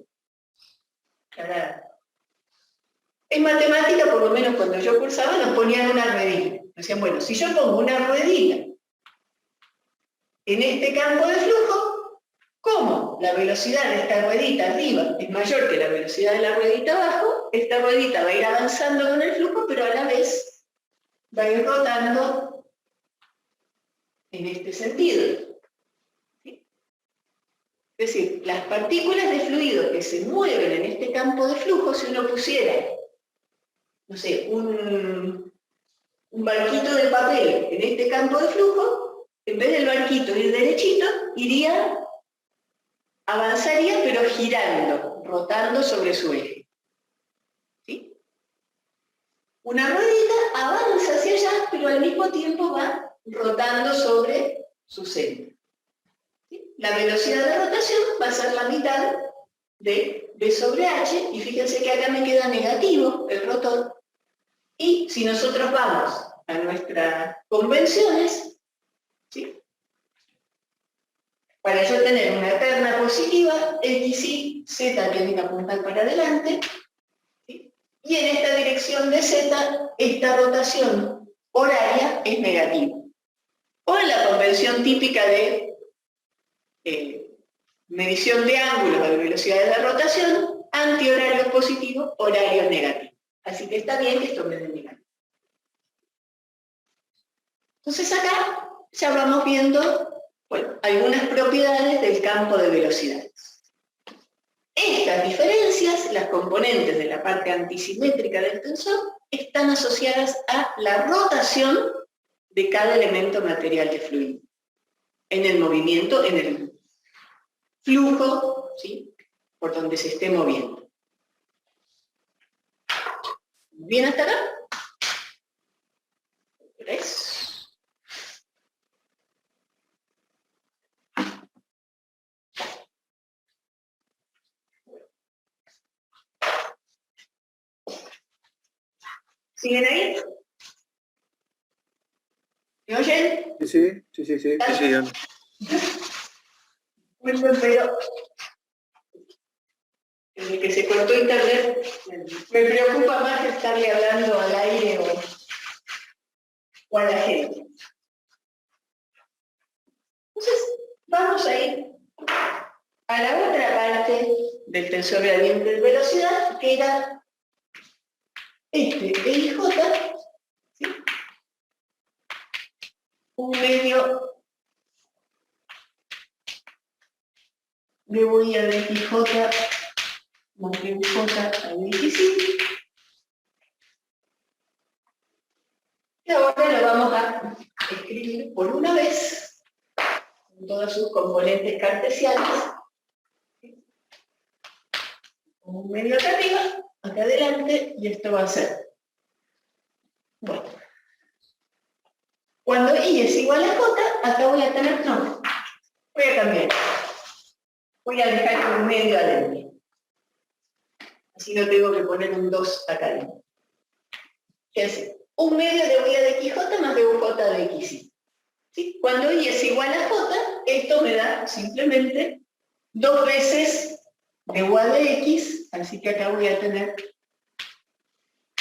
Speaker 1: En matemática, por lo menos cuando yo cursaba, nos ponían una ruedita. Decían, bueno, si yo pongo una ruedita en este campo de flujo, ¿cómo? La velocidad de esta ruedita arriba es mayor que la velocidad de la ruedita abajo, esta ruedita va a ir avanzando con el flujo, pero a la vez va a ir rotando en este sentido. ¿Sí? Es decir, las partículas de fluido que se mueven en este campo de flujo, si uno pusiera, no sé, un barquito de papel en este campo de flujo, en vez del barquito ir derechito, avanzaría pero girando, rotando sobre su eje. ¿Sí? Una ruedita avanza hacia allá, pero al mismo tiempo va rotando sobre su centro. ¿Sí? La velocidad de rotación va a ser la mitad de B sobre H, y fíjense que acá me queda negativo el rotor, y si nosotros vamos a nuestras convenciones, ¿sí? Para yo tener una terna positiva, X, Y, Z tiene que apuntar para adelante, ¿sí? Y en esta dirección de Z, esta rotación horaria es negativa. O en la convención típica de medición de ángulos de velocidades de rotación, antihorario positivo, horario negativo. Así que está bien que esto me dé negativo. Entonces acá ya vamos viendo, bueno, algunas propiedades del campo de velocidades. Estas diferencias, las componentes de la parte antisimétrica del tensor, están asociadas a la rotación de cada elemento material de fluido, en el movimiento, en el flujo, ¿sí?, por donde se esté moviendo. ¿Bien hasta acá? ¿Ves? ¿Siguen ahí? ¿Me oyen?
Speaker 2: Sí.
Speaker 1: Bueno, pero desde que se cortó internet, me preocupa más que estarle hablando al aire o a la gente. Entonces, vamos a ir a la otra parte del tensor gradiente de velocidad, que era este EIJ, ¿sí?, un medio de huella de XJ más de UJ a XY. Y ahora lo vamos a escribir por una vez, con todas sus componentes cartesianas. Un medio acá arriba, acá adelante, y esto va a ser, bueno, cuando I es igual a J, acá voy a tener, no, voy a cambiar, voy a dejar un medio adentro, así no tengo que poner un 2 acá adentro. ¿Qué hace? Un medio de huella de XJ más de UJ de XY. ¿Sí? Cuando I es igual a J, esto me da simplemente 2 veces de UA de X, así que acá voy a tener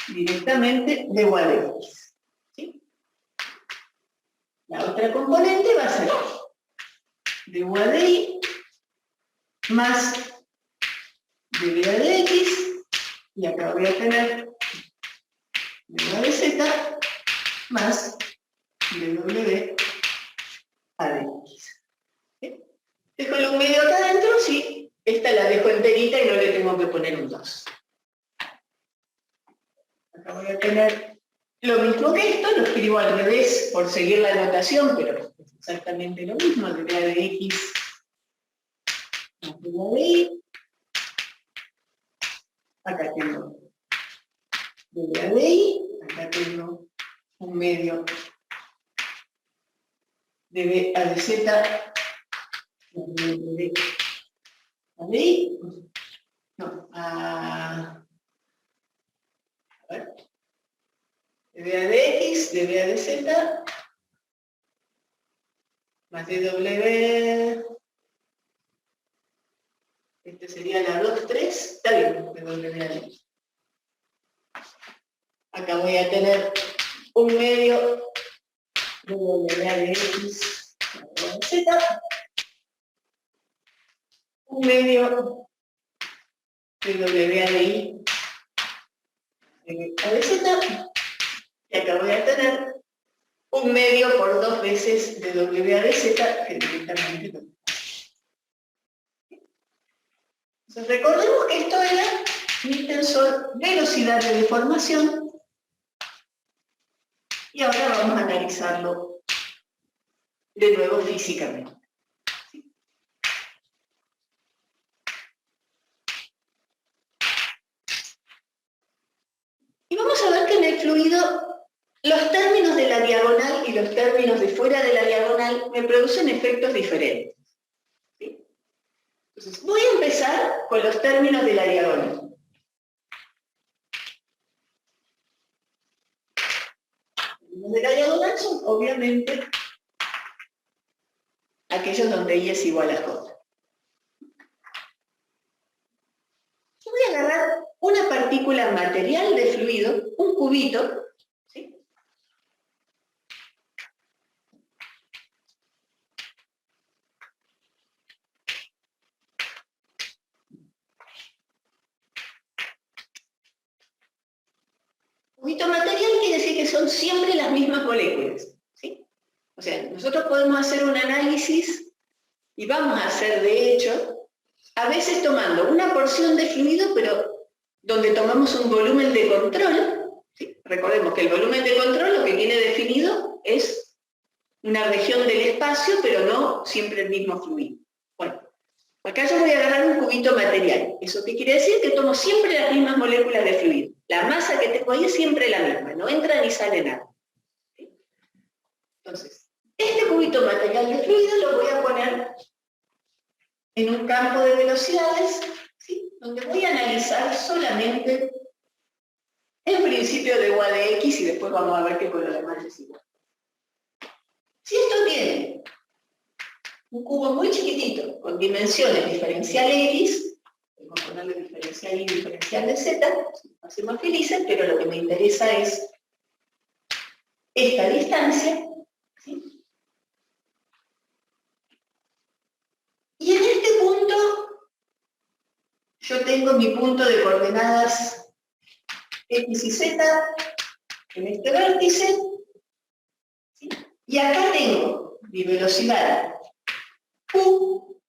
Speaker 1: directamente de UA de X. ¿Sí? La otra componente va a ser de UA de Y más de BA de X, y acá voy a tener de UA de Z más de W a de X. ¿Sí? ¿Dejo el un medio acá adentro? Sí. Esta la dejo enterita y no le tengo que poner un 2. Acá voy a tener lo mismo que esto, lo escribo al revés por seguir la notación, pero es exactamente lo mismo, de BA de X más de BA de Y. Acá tengo de BA de Y, acá tengo un medio de BA de Z, de BA de Y, no, a ver, dA de X, dBA de Z, más dW, este sería la 2, 3, está bien, dWA de X. Acá voy a tener un medio dWA de X, de Z, un medio dWA de Y, de Z, y acá voy a tener un medio por 2 veces de dWA de Z, que directamente no. Entonces recordemos que esto era mi tensor velocidad de deformación, y ahora vamos a analizarlo de nuevo físicamente. Y vamos a ver que en el fluido los términos de la diagonal y los términos de fuera de la diagonal me producen efectos diferentes. ¿Sí? Entonces, voy a empezar con los términos de la diagonal. Los de la diagonal son, obviamente, aquellos donde I es igual a J. Yo voy a agarrar una partícula material de fluido, un cubito, ¿sí? Cubito material quiere decir que son siempre las mismas moléculas, ¿sí? O sea, nosotros podemos hacer un análisis, y vamos a hacer de hecho, a veces tomando una porción de fluido, pero donde tomamos un volumen de control, ¿sí? Recordemos que el volumen de control lo que tiene definido es una región del espacio, pero no siempre el mismo fluido. Bueno, acá yo voy a agarrar un cubito material. ¿Eso qué quiere decir? Que tomo siempre las mismas moléculas de fluido. La masa que tengo ahí es siempre la misma, no entra ni sale nada. ¿Sí? Entonces, este cubito material de fluido lo voy a poner en un campo de velocidades, ¿sí? Donde voy a analizar solamente el principio de UA de X y después vamos a ver que con lo demás es igual. Si esto tiene un cubo muy chiquitito, con dimensiones diferencial X, vamos a ponerle diferencial Y, diferencial de Z, no ser más felices, pero lo que me interesa es esta distancia, ¿sí? Y en este punto, yo tengo mi punto de coordenadas X y Z en este vértice, ¿sí? Y acá tengo mi velocidad Q.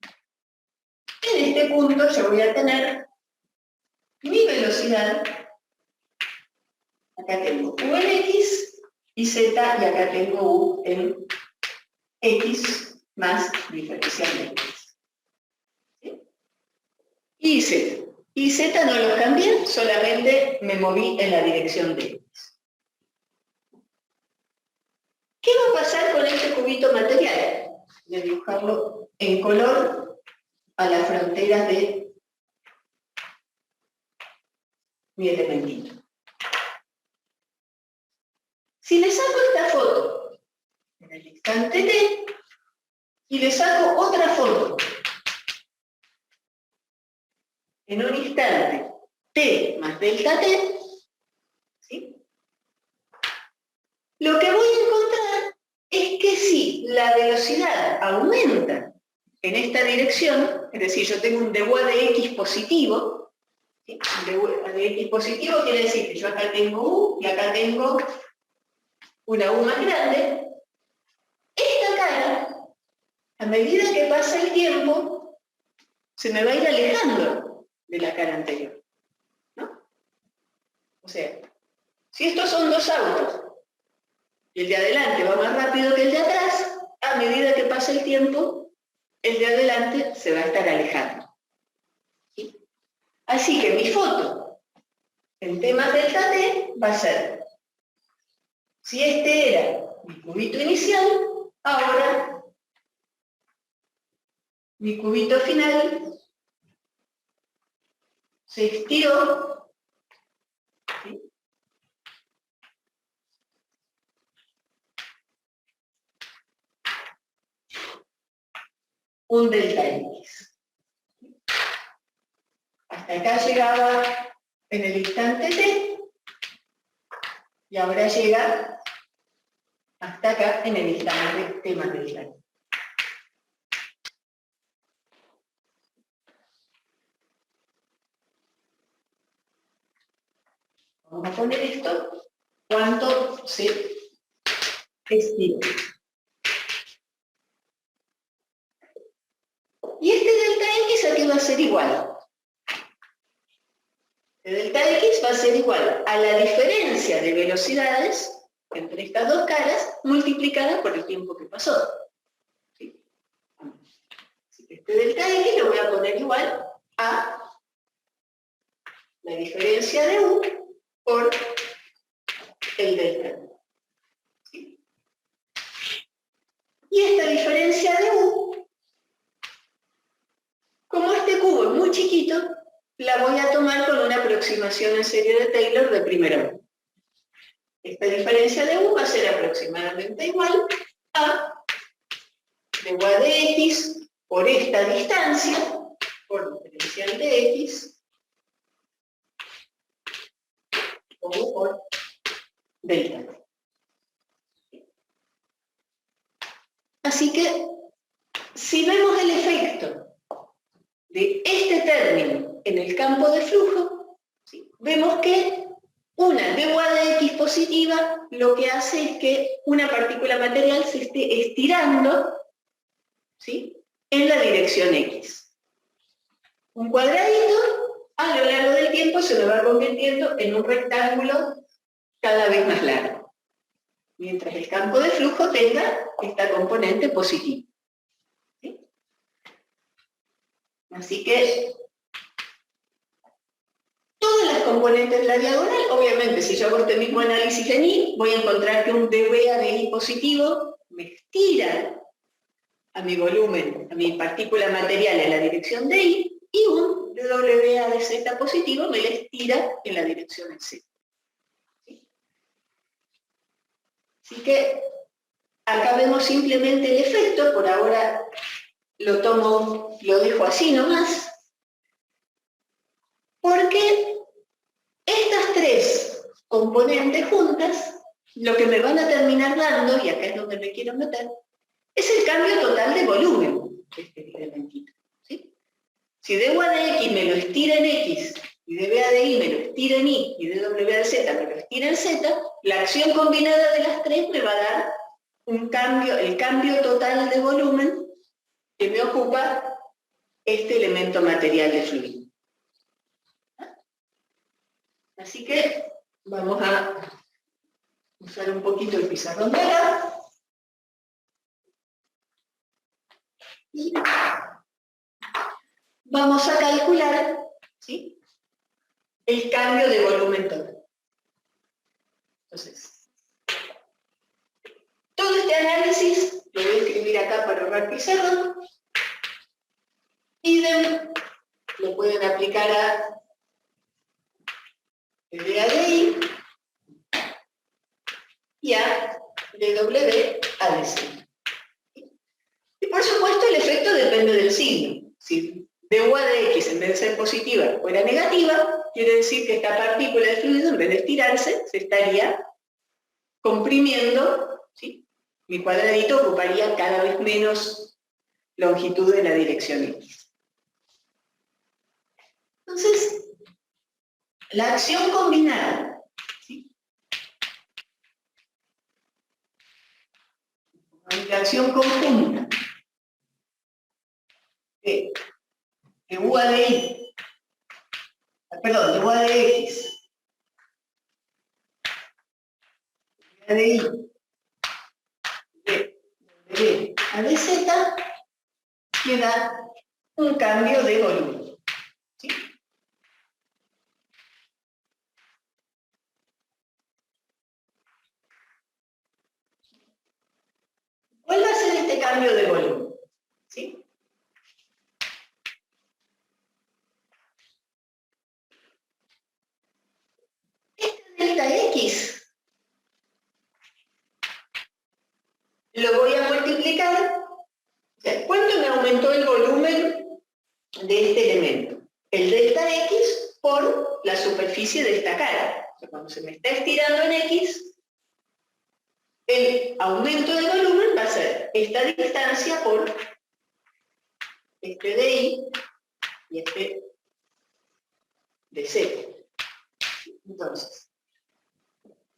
Speaker 1: En este punto yo voy a tener mi velocidad, acá tengo U en X y Z, y acá tengo U en X más diferencial de X. ¿Sí? Y Z. Y Z no lo cambié, solamente me moví en la dirección de X. ¿Qué va a pasar con este cubito material? Voy a dibujarlo en color a las fronteras de mi elementito. Si le saco esta foto en el instante T y le saco otra foto en un instante T más delta T, ¿sí? Lo que voy a encontrar es que si la velocidad aumenta en esta dirección, es decir, yo tengo un dWA de X positivo, ¿sí? Un dWA de X positivo quiere decir que yo acá tengo U y acá tengo una U más grande. Esta cara, a medida que pasa el tiempo, se me va a ir alejando de la cara anterior, ¿no? O sea, si estos son dos autos, y el de adelante va más rápido que el de atrás, a medida que pasa el tiempo, el de adelante se va a estar alejando. ¿Sí? Así que mi foto en temas delta T va a ser, si este era mi cubito inicial, ahora mi cubito final se estiró, ¿sí? un delta X. Hasta acá llegaba en el instante t, y ahora llega hasta acá en el instante t más delta t. Vamos a poner esto, cuánto se estima. Y este delta X aquí va a ser igual. El delta X va a ser igual a la diferencia de velocidades entre estas dos caras multiplicada por el tiempo que pasó. ¿Sí? Así que este delta X lo voy a poner igual a la diferencia de U por el delta U. ¿Sí? Y esta diferencia de U, como este cubo es muy chiquito, la voy a tomar con una aproximación en serie de Taylor de primer orden. Esta diferencia de U va a ser aproximadamente igual a de U a de X por esta distancia, por diferencial de X, como por delta T. Así que, si vemos el efecto de este término en el campo de flujo, ¿sí?, vemos que una de U a de X positiva lo que hace es que una partícula material se esté estirando, ¿sí?, en la dirección X. Un cuadradito a lo largo del tiempo se me va convirtiendo en un rectángulo cada vez más largo, mientras el campo de flujo tenga esta componente positiva. ¿Sí? Así que todas las componentes de la diagonal, obviamente, si yo hago este mismo análisis en Y, voy a encontrar que un dV a de Y positivo me estira a mi volumen, a mi partícula material en la dirección de Y, y un dW a de Z positivo me la estira en la dirección de Z. ¿Sí? Así que acá vemos simplemente el efecto, por ahora lo dejo así nomás, porque estas tres componentes juntas, lo que me van a terminar dando, y acá es donde me quiero meter, es el cambio total de volumen de este elementito. ¿Sí? Si dV a de X me lo estira en X, y dV a de Y me lo estira en Y, y dW a de Z me lo estira en Z, la acción combinada de las tres me va a dar el cambio total de volumen que me ocupa este elemento material de fluido. Así que vamos a usar un poquito el pizarrón de acá. Y vamos a calcular, ¿sí?, el cambio de volumen total. Entonces, todo este análisis lo voy a escribir acá para ahorrar pizarrón. Y lo pueden aplicar a dV a de Y y a dW a de Z. Y por supuesto el efecto depende del signo. Si dV a de X en vez de ser positiva fuera negativa, quiere decir que esta partícula de fluido en vez de estirarse se estaría comprimiendo, ¿sí? Mi cuadradito ocuparía cada vez menos longitud en la dirección X. Entonces, la acción combinada, ¿sí?, la acción conjunta de U a de Y, perdón, de U a de X, de U a de Y, de W a de Z, que da un cambio de volumen. ¿Sí? ¿Cuál va a ser este cambio de volumen? ¿Sí? Este delta X lo voy a multiplicar. O sea, ¿cuánto me aumentó el volumen? por la superficie de esta cara. O sea, cuando se me está estirando en X, el aumento de volumen va a ser esta distancia por este de Y y este de Z. Entonces,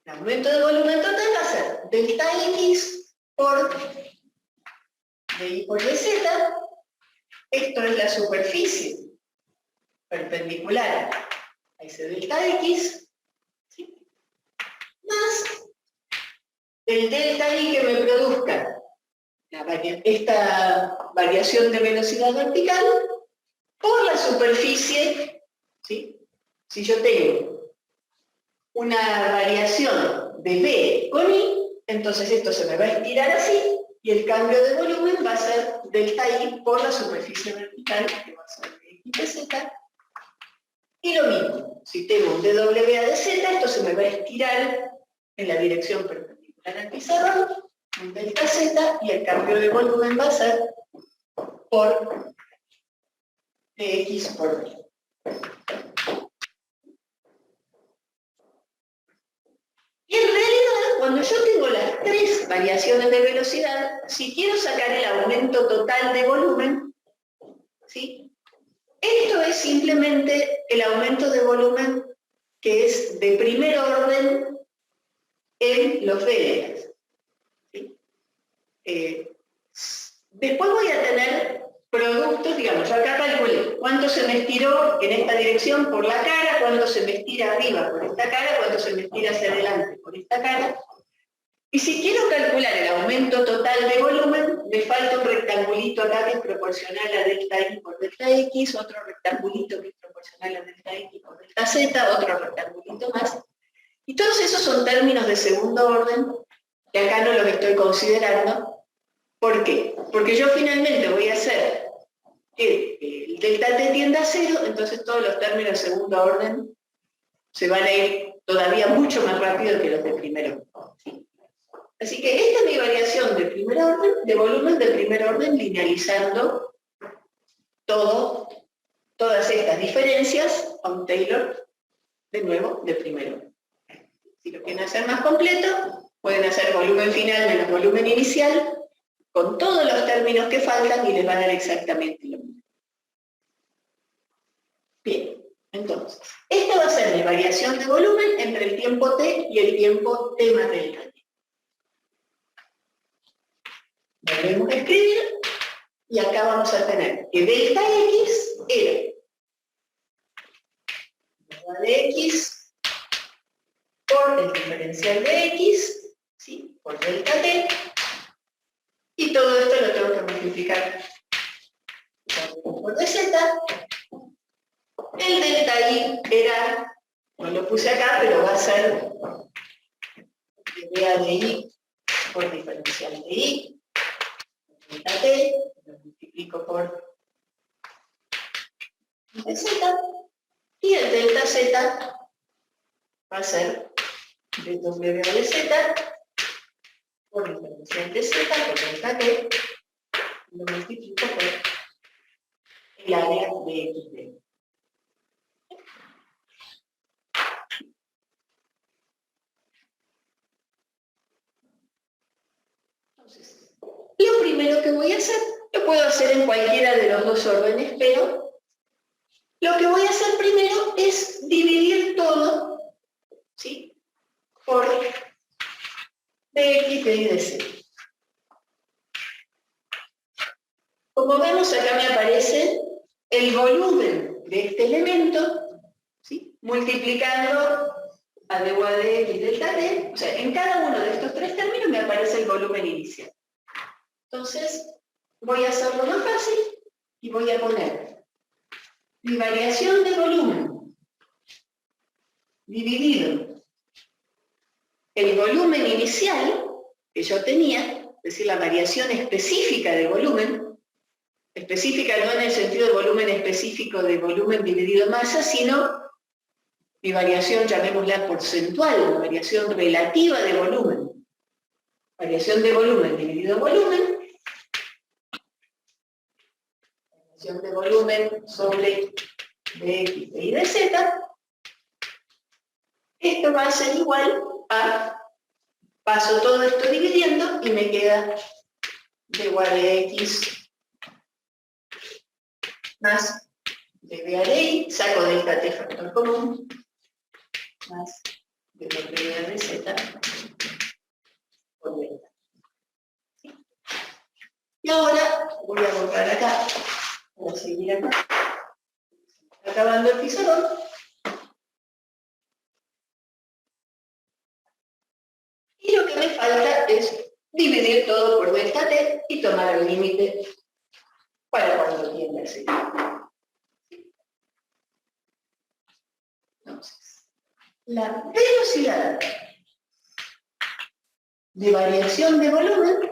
Speaker 1: el aumento de volumen total va a ser delta X por dY por dz. Esto es la superficie perpendicular a ese delta X, ¿sí? Más el delta Y que me produzca esta variación de velocidad vertical por la superficie, ¿sí? Si yo tengo una variación de B con Y, entonces esto se me va a estirar así, y el cambio de volumen va a ser delta I por la superficie vertical, que va a ser X de Z. Y lo mismo, si tengo un dWA de Z, esto se me va a estirar en la dirección perpendicular al pizarrón, un delta Z, y el cambio de volumen va a ser por X por Y. Y en realidad, cuando yo tengo las tres variaciones de velocidad, si quiero sacar el aumento total de volumen, ¿sí? Esto es simplemente el aumento de volumen que es de primer orden en los Vélez. ¿Sí? Después voy a tener productos, digamos, yo acá calculé cuánto se me estiró en esta dirección por la cara, cuánto se me estira arriba por esta cara, cuánto se me estira hacia adelante por esta cara. Y si quiero calcular el aumento total de volumen, me falta un rectangulito acá que es proporcional a delta Y por delta X, otro rectangulito que es proporcional a delta X por delta Z, otro rectangulito más. Y todos esos son términos de segundo orden, que acá no los estoy considerando. ¿Por qué? Porque yo finalmente voy a hacer que el delta T tienda a 0, entonces todos los términos de segundo orden se van a ir todavía mucho más rápido que los de primer orden. ¿Sí? Así que esta es mi variación de primer orden, de volumen de primer orden, linealizando todas estas diferencias a un Taylor, de nuevo, de primer orden. Si lo quieren hacer más completo, pueden hacer volumen final menos volumen inicial, con todos los términos que faltan y les va a dar exactamente lo mismo. Bien, entonces, esta va a ser mi variación de volumen entre el tiempo t y el tiempo t más delta t. Volvemos a escribir y acá vamos a tener que delta x era la de x por el diferencial de x, ¿sí? Por delta t. Y todo esto lo tengo que multiplicar por dz. El delta I era, no lo puse acá, pero va a ser dA de I por diferencial de I, delta t, lo multiplico por dz, y el delta z va a ser dWA de z por diferencial de z por delta t, lo multiplico por el área de xd. Entonces, lo primero que voy a hacer, lo puedo hacer en cualquiera de los dos órdenes, pero lo que voy a hacer primero es dividir todo, ¿sí? Por dx, dy, dz. Como vemos, acá me aparece el volumen de este elemento, ¿sí? Multiplicando a dA de x delta t, o sea, en cada uno de estos tres términos me aparece el volumen inicial. Entonces, voy a hacerlo más fácil y voy a poner mi variación de volumen dividido el volumen inicial que yo tenía, es decir, la variación específica de volumen, específica no en el sentido de volumen específico de volumen dividido masa, sino mi variación, llamémosla porcentual, la variación relativa de volumen. Variación de volumen dividido volumen. Variación de volumen sobre de X, de Y, de Z, esto va a ser igual a, paso todo esto dividiendo y me queda d igual de X más de B a de Y, saco delta T factor común, más de la propiedad de Z por delta. Y ahora voy a borrar acá, voy a seguir acá, acabando el pizarrón. Y lo que me falta es dividir todo por delta T y tomar el límite para cuando tienda a cero. Entonces, la velocidad de variación de volumen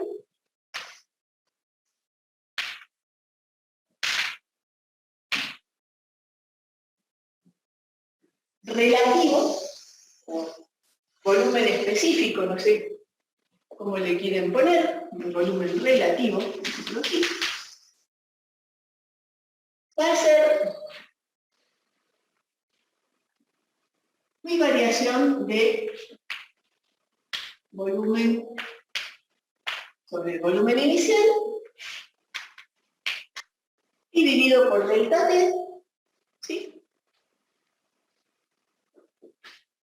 Speaker 1: relativo, o volumen específico, no sé cómo le quieren poner, un volumen relativo, así, va a ser mi variación de volumen sobre el volumen inicial dividido por delta T, ¿sí?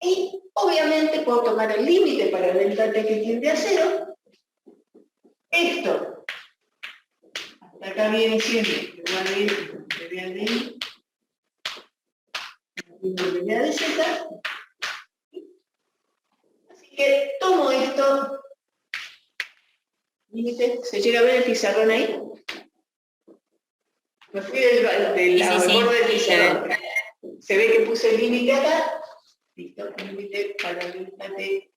Speaker 1: Y obviamente puedo tomar el límite para delta T que tiende a cero. Esto, hasta acá viene siendo igual a de Y, de Z. Así que tomo esto, límite, ¿se llega a ver el pizarrón ahí? Me fui del borde del pizarrón. Se ve que puse el límite acá. Listo, límite para delta T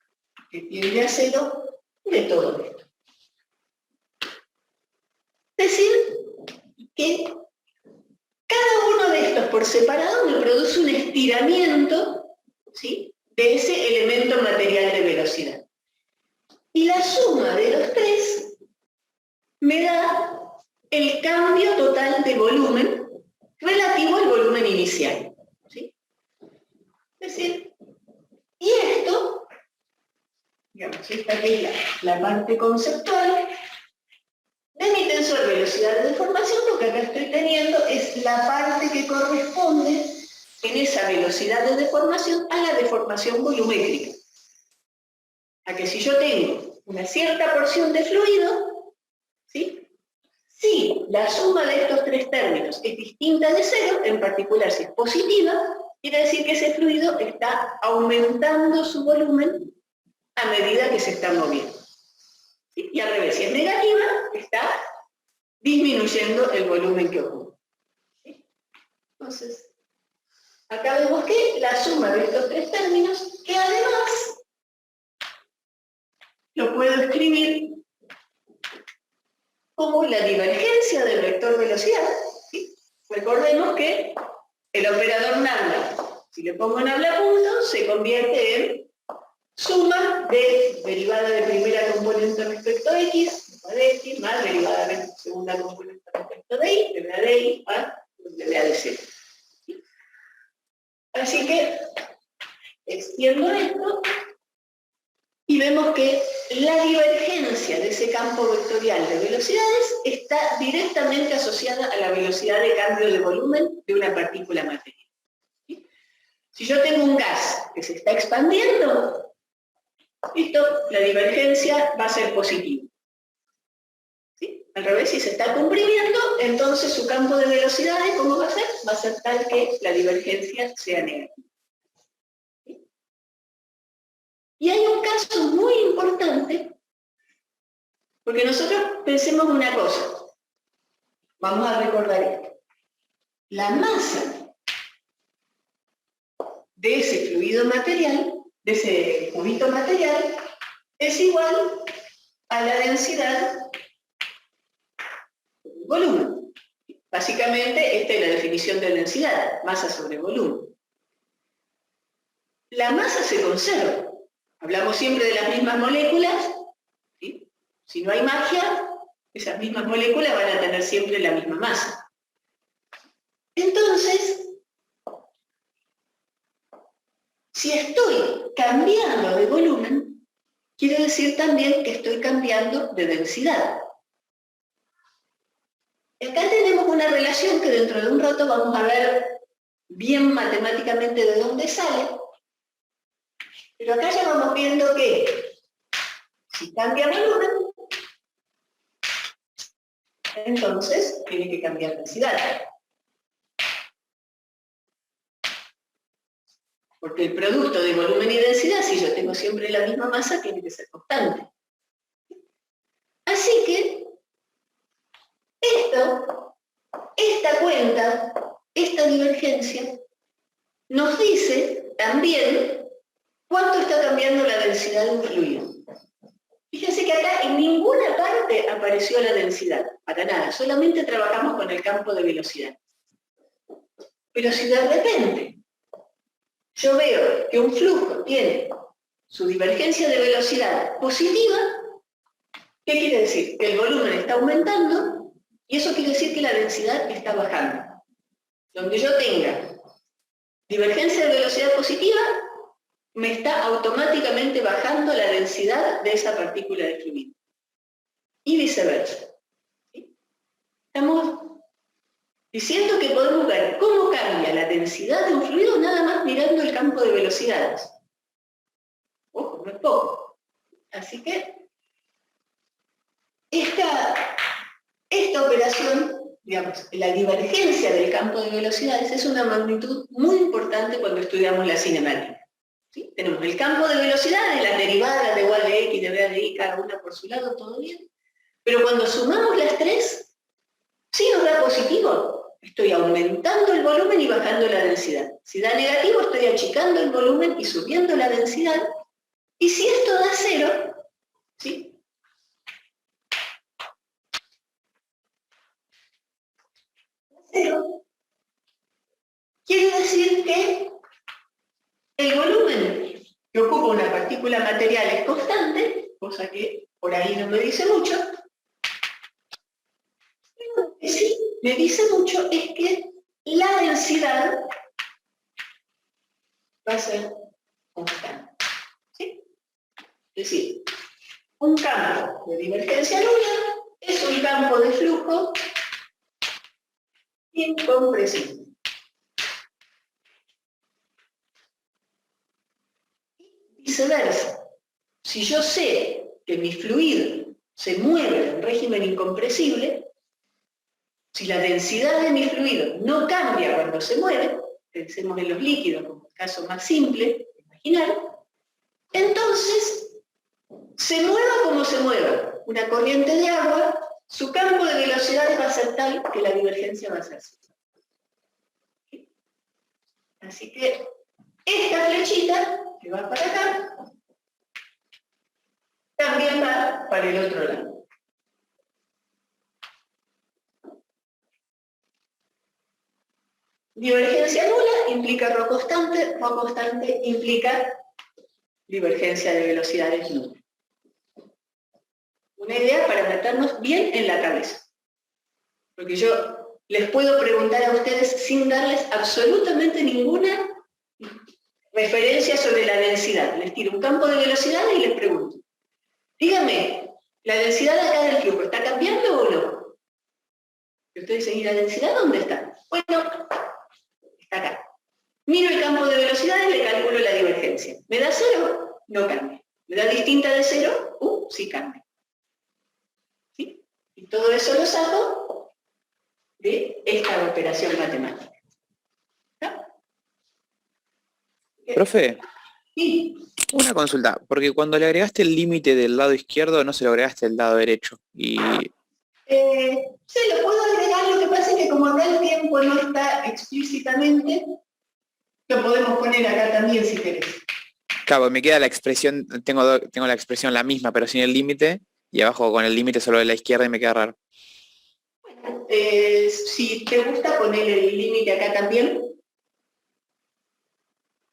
Speaker 1: que tiende a cero de todo esto. Es decir, que cada uno de estos por separado me produce un estiramiento, ¿sí?, de ese elemento material de velocidad. Y la suma de los tres me da el cambio total de volumen relativo al volumen inicial, ¿sí? Es decir, y esto, digamos, esta que es la parte conceptual de mi tensor velocidad de deformación, lo que acá estoy teniendo es la parte que corresponde en esa velocidad de deformación a la deformación volumétrica. A que si yo tengo una cierta porción de fluido, ¿sí?, si la suma de estos tres términos es distinta de cero, en particular si es positiva, quiere decir que ese fluido está aumentando su volumen a medida que se está moviendo. ¿Sí? Y al revés, si es negativa, está disminuyendo el volumen que ocurre. ¿Sí? Entonces, acá vemos que la suma de estos tres términos, que además lo puedo escribir como la divergencia del vector velocidad. ¿Sí? Recordemos que el operador lambda, si le pongo en habla punto, se convierte en suma de derivada de primera componente respecto a x, de x, más derivada de segunda componente respecto de y, dB de y, más dB de c. ¿Sí? Así que extiendo esto y vemos que la divergencia de ese campo vectorial de velocidades está directamente asociada a la velocidad de cambio de volumen de una partícula material. ¿Sí? Si yo tengo un gas que se está expandiendo, listo, la divergencia va a ser positiva. ¿Sí? Al revés, si se está comprimiendo, entonces su campo de velocidades, ¿cómo va a ser? Va a ser tal que la divergencia sea negativa. Y hay un caso muy importante, porque nosotros pensemos una cosa, vamos a recordar esto. La masa de ese fluido material, de ese cubito material, es igual a la densidad del volumen. Básicamente, esta es la definición de densidad, masa sobre volumen. La masa se conserva. Hablamos siempre de las mismas moléculas, ¿sí? Si no hay magia, esas mismas moléculas van a tener siempre la misma masa. Entonces, Si estoy cambiando de volumen, quiere decir también que estoy cambiando de densidad. Acá tenemos una relación que dentro de un rato vamos a ver bien matemáticamente de dónde sale, pero acá ya vamos viendo que si cambia volumen, entonces tiene que cambiar densidad. Porque el producto de volumen y densidad, si yo tengo siempre la misma masa, tiene que ser constante. Así que esta cuenta, esta divergencia, nos dice también cuánto está cambiando la densidad de un fluido. Fíjense que acá en ninguna parte apareció la densidad, para nada, solamente trabajamos con el campo de velocidad. Pero si de repente yo veo que un flujo tiene su divergencia de velocidad positiva, ¿qué quiere decir? Que el volumen está aumentando y eso quiere decir que la densidad está bajando. Donde yo tenga divergencia de velocidad positiva, me está automáticamente bajando la densidad de esa partícula de fluido. Y viceversa. ¿Sí? Estamos diciendo que podemos ver cómo cambia la densidad de un fluido nada más mirando el campo de velocidades. Ojo, no es poco. Así que esta operación, digamos, la divergencia del campo de velocidades es una magnitud muy importante cuando estudiamos la cinemática. ¿Sí? Tenemos el campo de velocidades, las derivadas de igual de x, de b de y, cada una por su lado, todo bien. Pero cuando sumamos las tres, si nos da positivo, estoy aumentando el volumen y bajando la densidad. Si da negativo, estoy achicando el volumen y subiendo la densidad. Y si esto da cero, ¿sí? Cero, quiere decir que el volumen que ocupa una partícula material es constante, cosa que por ahí no me dice mucho. Lo que sí me dice mucho es que la densidad va a ser constante. ¿Sí? Es decir, un campo de divergencia nula es un campo de flujo incompresible. Viceversa, si yo sé que mi fluido se mueve en régimen incompresible, si la densidad de mi fluido no cambia cuando se mueve, pensemos en los líquidos como el caso más simple, imaginar, entonces, se mueva como se mueva una corriente de agua, su campo de velocidad va a ser tal que la divergencia va a ser cero. ¿Sí? Así que esta flechita que va para acá, también va para el otro lado. Divergencia nula implica rho constante implica divergencia de velocidades nula. Una idea para meternos bien en la cabeza. Porque yo les puedo preguntar a ustedes sin darles absolutamente ninguna referencia sobre la densidad. Les tiro un campo de velocidad y les pregunto. Dígame, ¿la densidad acá del flujo está cambiando o no? Y ustedes dicen, ¿y la densidad dónde está? Bueno, está acá. Miro el campo de velocidades y le calculo la divergencia. ¿Me da cero? No cambia. ¿Me da distinta de cero? Sí cambia. ¿Sí? Y todo eso lo saco de esta operación matemática. ¿No?
Speaker 4: Profe,
Speaker 1: Sí.
Speaker 4: una consulta, porque cuando le agregaste el límite del lado izquierdo no se lo agregaste del lado derecho. Y
Speaker 1: Se lo puedo agregar, lo que pasa es que como acá el tiempo no está explícitamente, lo podemos poner acá también si querés.
Speaker 4: claro, me queda la expresión, tengo la expresión la misma, pero sin el límite, y abajo con el límite solo de la izquierda y me queda raro.
Speaker 1: Bueno, si te gusta poner el límite acá también,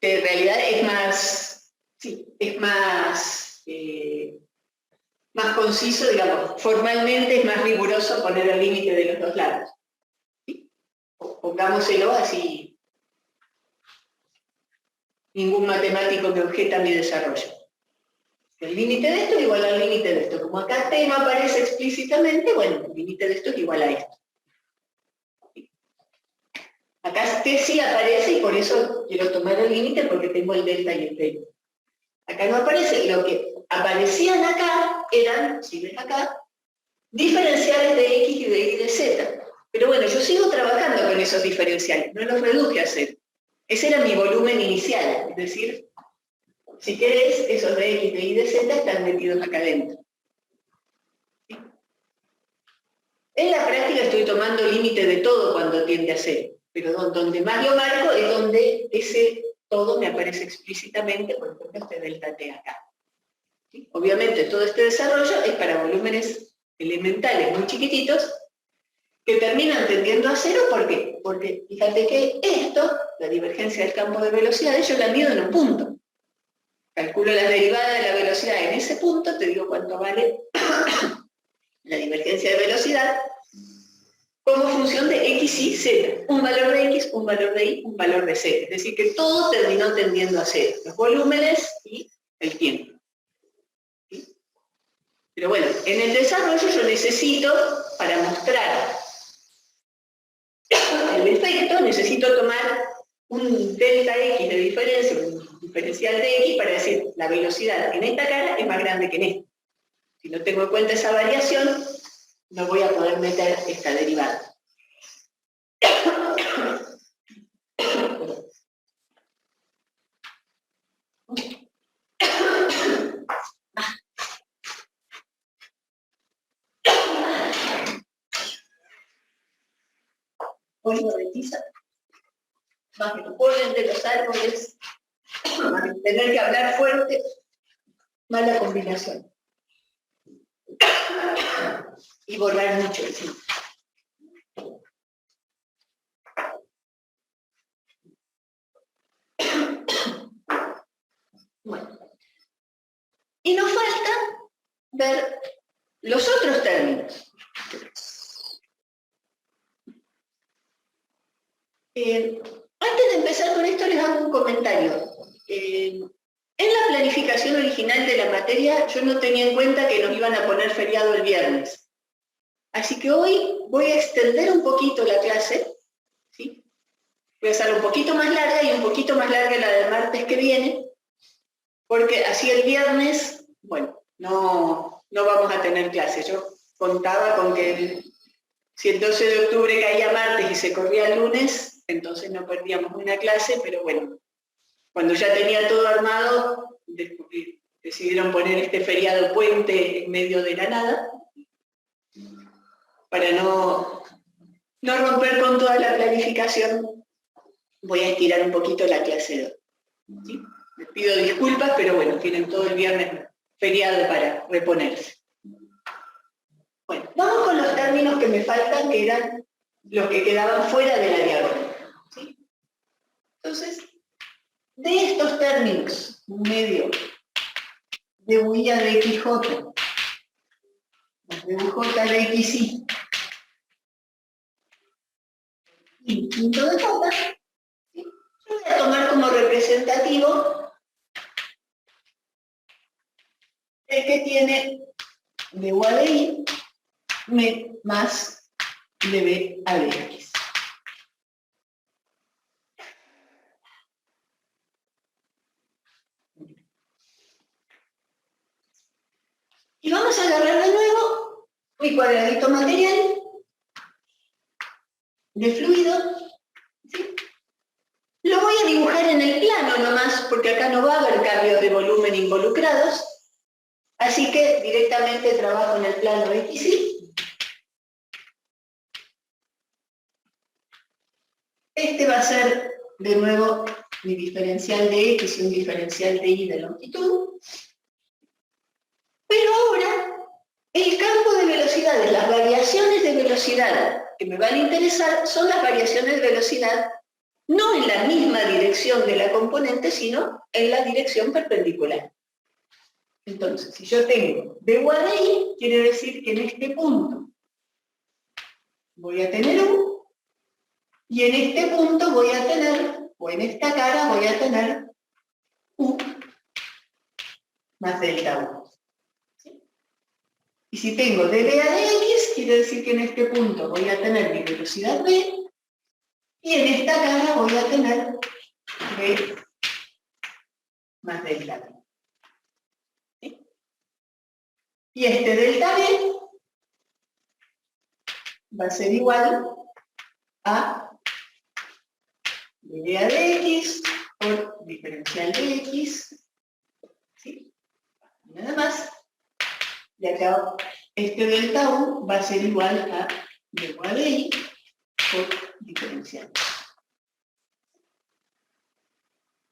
Speaker 1: que en realidad es más, sí, es más conciso, digamos, formalmente es más riguroso poner el límite de los dos lados. ¿Sí? Pongámoselo así. ningún matemático me objeta mi desarrollo. El límite de esto es igual al límite de esto. Como acá T no aparece explícitamente, bueno, el límite de esto es igual a esto. Acá T sí aparece y por eso quiero tomar el límite porque tengo el delta y el T. Acá no aparece. Lo que aparecían acá eran, si ves acá, diferenciales de X y de Y y de Z. Pero bueno, yo sigo trabajando con esos diferenciales, no los reduje a cero. Ese era mi volumen inicial, es decir, si querés, esos de X, de Y, de Z están metidos acá adentro. ¿Sí? En la práctica estoy tomando límite de todo cuando tiende a cero, pero donde más lo marco es donde ese todo me aparece explícitamente, por ejemplo, este delta T acá. ¿Sí? Obviamente todo este desarrollo es para volúmenes elementales muy chiquititos que terminan tendiendo a cero. ¿Por qué? Porque fíjate que esto, la divergencia del campo de velocidades, yo la mido en un punto. Calculo las derivadas de la velocidad en ese punto, te digo cuánto vale la divergencia de velocidad como función de X y Z. Un valor de X, un valor de Y, un valor de Z. Es decir, que todo terminó tendiendo a cero. Los volúmenes y el tiempo. ¿Sí? Pero bueno, en el desarrollo yo necesito, para mostrar el efecto, necesito tomar un delta X de diferencia, un diferencial de X, para decir, la velocidad en esta cara es más grande que en esta. Si no tengo en cuenta esa variación, no voy a poder meter esta derivada. Polvo de tiza, más que el polen de los árboles, más que tener que hablar fuerte, mala combinación. Y borrar mucho encima. Bueno. Y nos falta ver los otros términos. Antes de empezar con esto les hago un comentario. En la planificación original de la materia yo no tenía en cuenta que nos iban a poner feriado el viernes. Así que hoy voy a extender un poquito la clase, ¿sí? Voy a hacer un poquito más larga y un poquito más larga la del martes que viene, porque así el viernes, bueno, no vamos a tener clase. Yo contaba con que si el 12 de octubre caía martes y se corría el lunes, entonces no perdíamos una clase, pero bueno, cuando ya tenía todo armado, decidieron poner este feriado puente en medio de la nada, para no romper con toda la planificación. Voy a estirar un poquito la clase de hoy. ¿Sí? Les pido disculpas, pero bueno, tienen todo el viernes feriado para reponerse. Bueno, vamos con los términos que me faltan, que eran los que quedaban fuera de la diagonal. ¿Sí? Entonces, de estos términos, medio de huilla de XJ, de UJ de XY, y quinto de J, ¿sí? Yo voy a tomar como representativo el que tiene de U a de I más de B a de X. Y vamos a agarrar de nuevo mi cuadradito material de fluido. ¿Sí? Lo voy a dibujar en el plano nomás, porque acá no va a haber cambios de volumen involucrados. Así que directamente trabajo en el plano XY. Este va a ser, de nuevo, mi diferencial de X y un diferencial de Y de longitud. Pero ahora, el campo de velocidades, las variaciones de velocidad que me van a interesar son las variaciones de velocidad no en la misma dirección de la componente, sino en la dirección perpendicular. Entonces, si yo tengo de U a de I, quiere decir que en este punto voy a tener U, y en este punto voy a tener, o en esta cara voy a tener U más delta U. ¿Sí? Y si tengo dB a dx, quiere decir que en este punto voy a tener mi velocidad v, y en esta cara voy a tener v más delta v. ¿Sí? Y este delta v va a ser igual a dB a dx por diferencial de x, ¿sí? Nada más. Y acá este delta U va a ser igual a dB a dy por diferencial.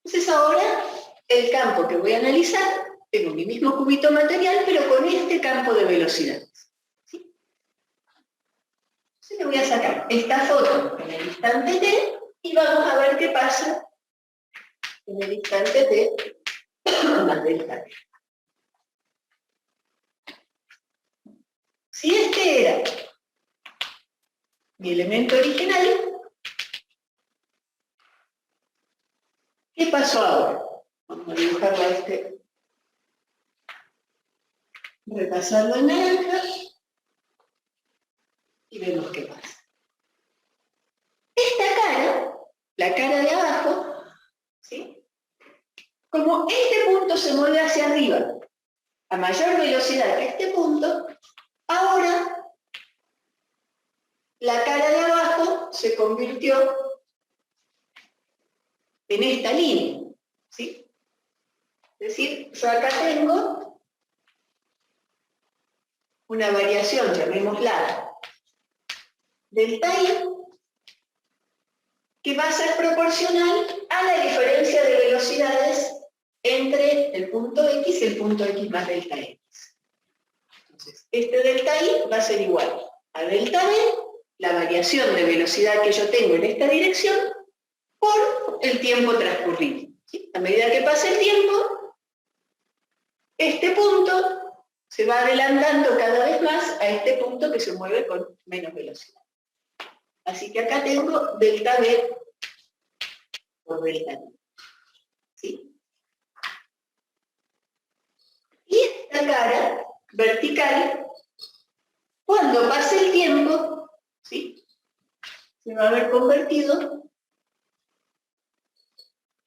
Speaker 1: Entonces ahora el campo que voy a analizar, tengo mi mismo cubito material, pero con este campo de velocidades. ¿Sí? Entonces le voy a sacar esta foto en el instante t y vamos a ver qué pasa en el instante t más delta t. Si este era mi elemento original, ¿qué pasó ahora? Vamos a dibujarlo a este, repasarlo en naranja y vemos qué pasa. Esta cara, la cara de abajo, ¿sí? Como este punto se mueve hacia arriba a mayor velocidad que este punto, ahora la cara de abajo se convirtió en esta línea, ¿sí? Es decir, yo acá tengo una variación, llamémosla delta I, que va a ser proporcional a la diferencia de velocidades entre el punto X y el punto X más delta X. Entonces, este delta I va a ser igual a delta V, la variación de velocidad que yo tengo en esta dirección, por el tiempo transcurrido. ¿Sí? A medida que pasa el tiempo, este punto se va adelantando cada vez más a este punto que se mueve con menos velocidad. Así que acá tengo delta V por delta T. ¿Sí? Y esta cara vertical, cuando pase el tiempo, ¿sí? Se va a ver convertido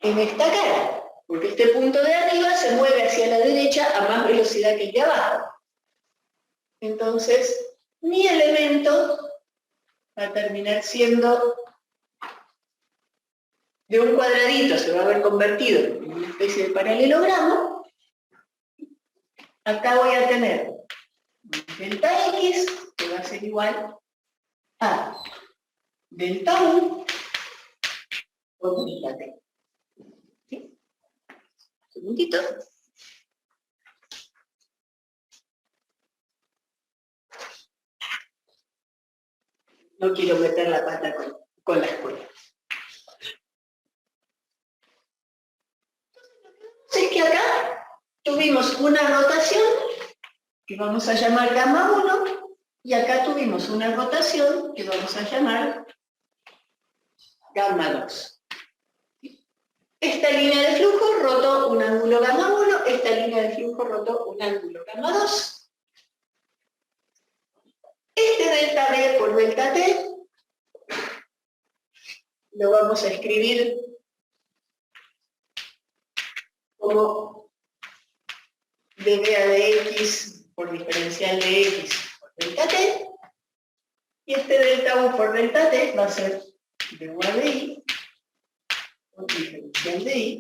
Speaker 1: en esta cara, porque este punto de arriba se mueve hacia la derecha a más velocidad que el de abajo. Entonces, mi elemento va a terminar siendo de un cuadradito, se va a ver convertido en una especie de paralelogramo. Acá voy a tener delta X, que va a ser igual a delta U por delta T. ¿Sí? Un segundito. No quiero meter la pata con la escuela. Es que acá tuvimos una rotación que vamos a llamar gamma 1 y acá tuvimos una rotación que vamos a llamar gamma 2. Esta línea de flujo rotó un ángulo gamma 1, esta línea de flujo rotó un ángulo gamma 2. Este delta V por delta T lo vamos a escribir como dB a dx por diferencial de x por delta T, y este delta U por delta T va a ser dU a dy por diferencial de y.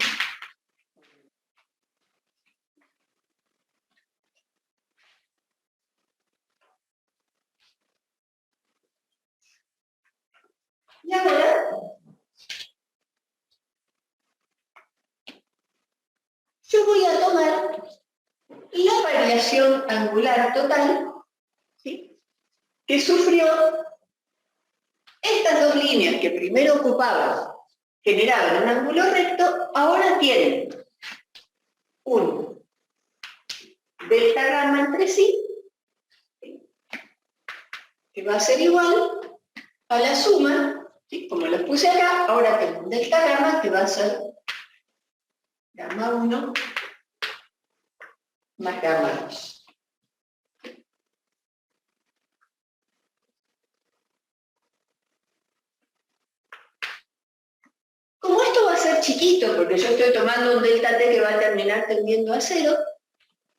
Speaker 1: Y ahora yo voy a tomar la variación angular total, ¿sí?, que sufrió estas dos líneas que primero generaban un ángulo recto, ahora tienen un delta gamma entre sí, ¿sí?, que va a ser igual a la suma, ¿sí?, como los puse acá, ahora tengo un delta gamma que va a ser gamma 1 más gamma 2. Como esto va a ser chiquito, porque yo estoy tomando un delta t que va a terminar tendiendo a 0,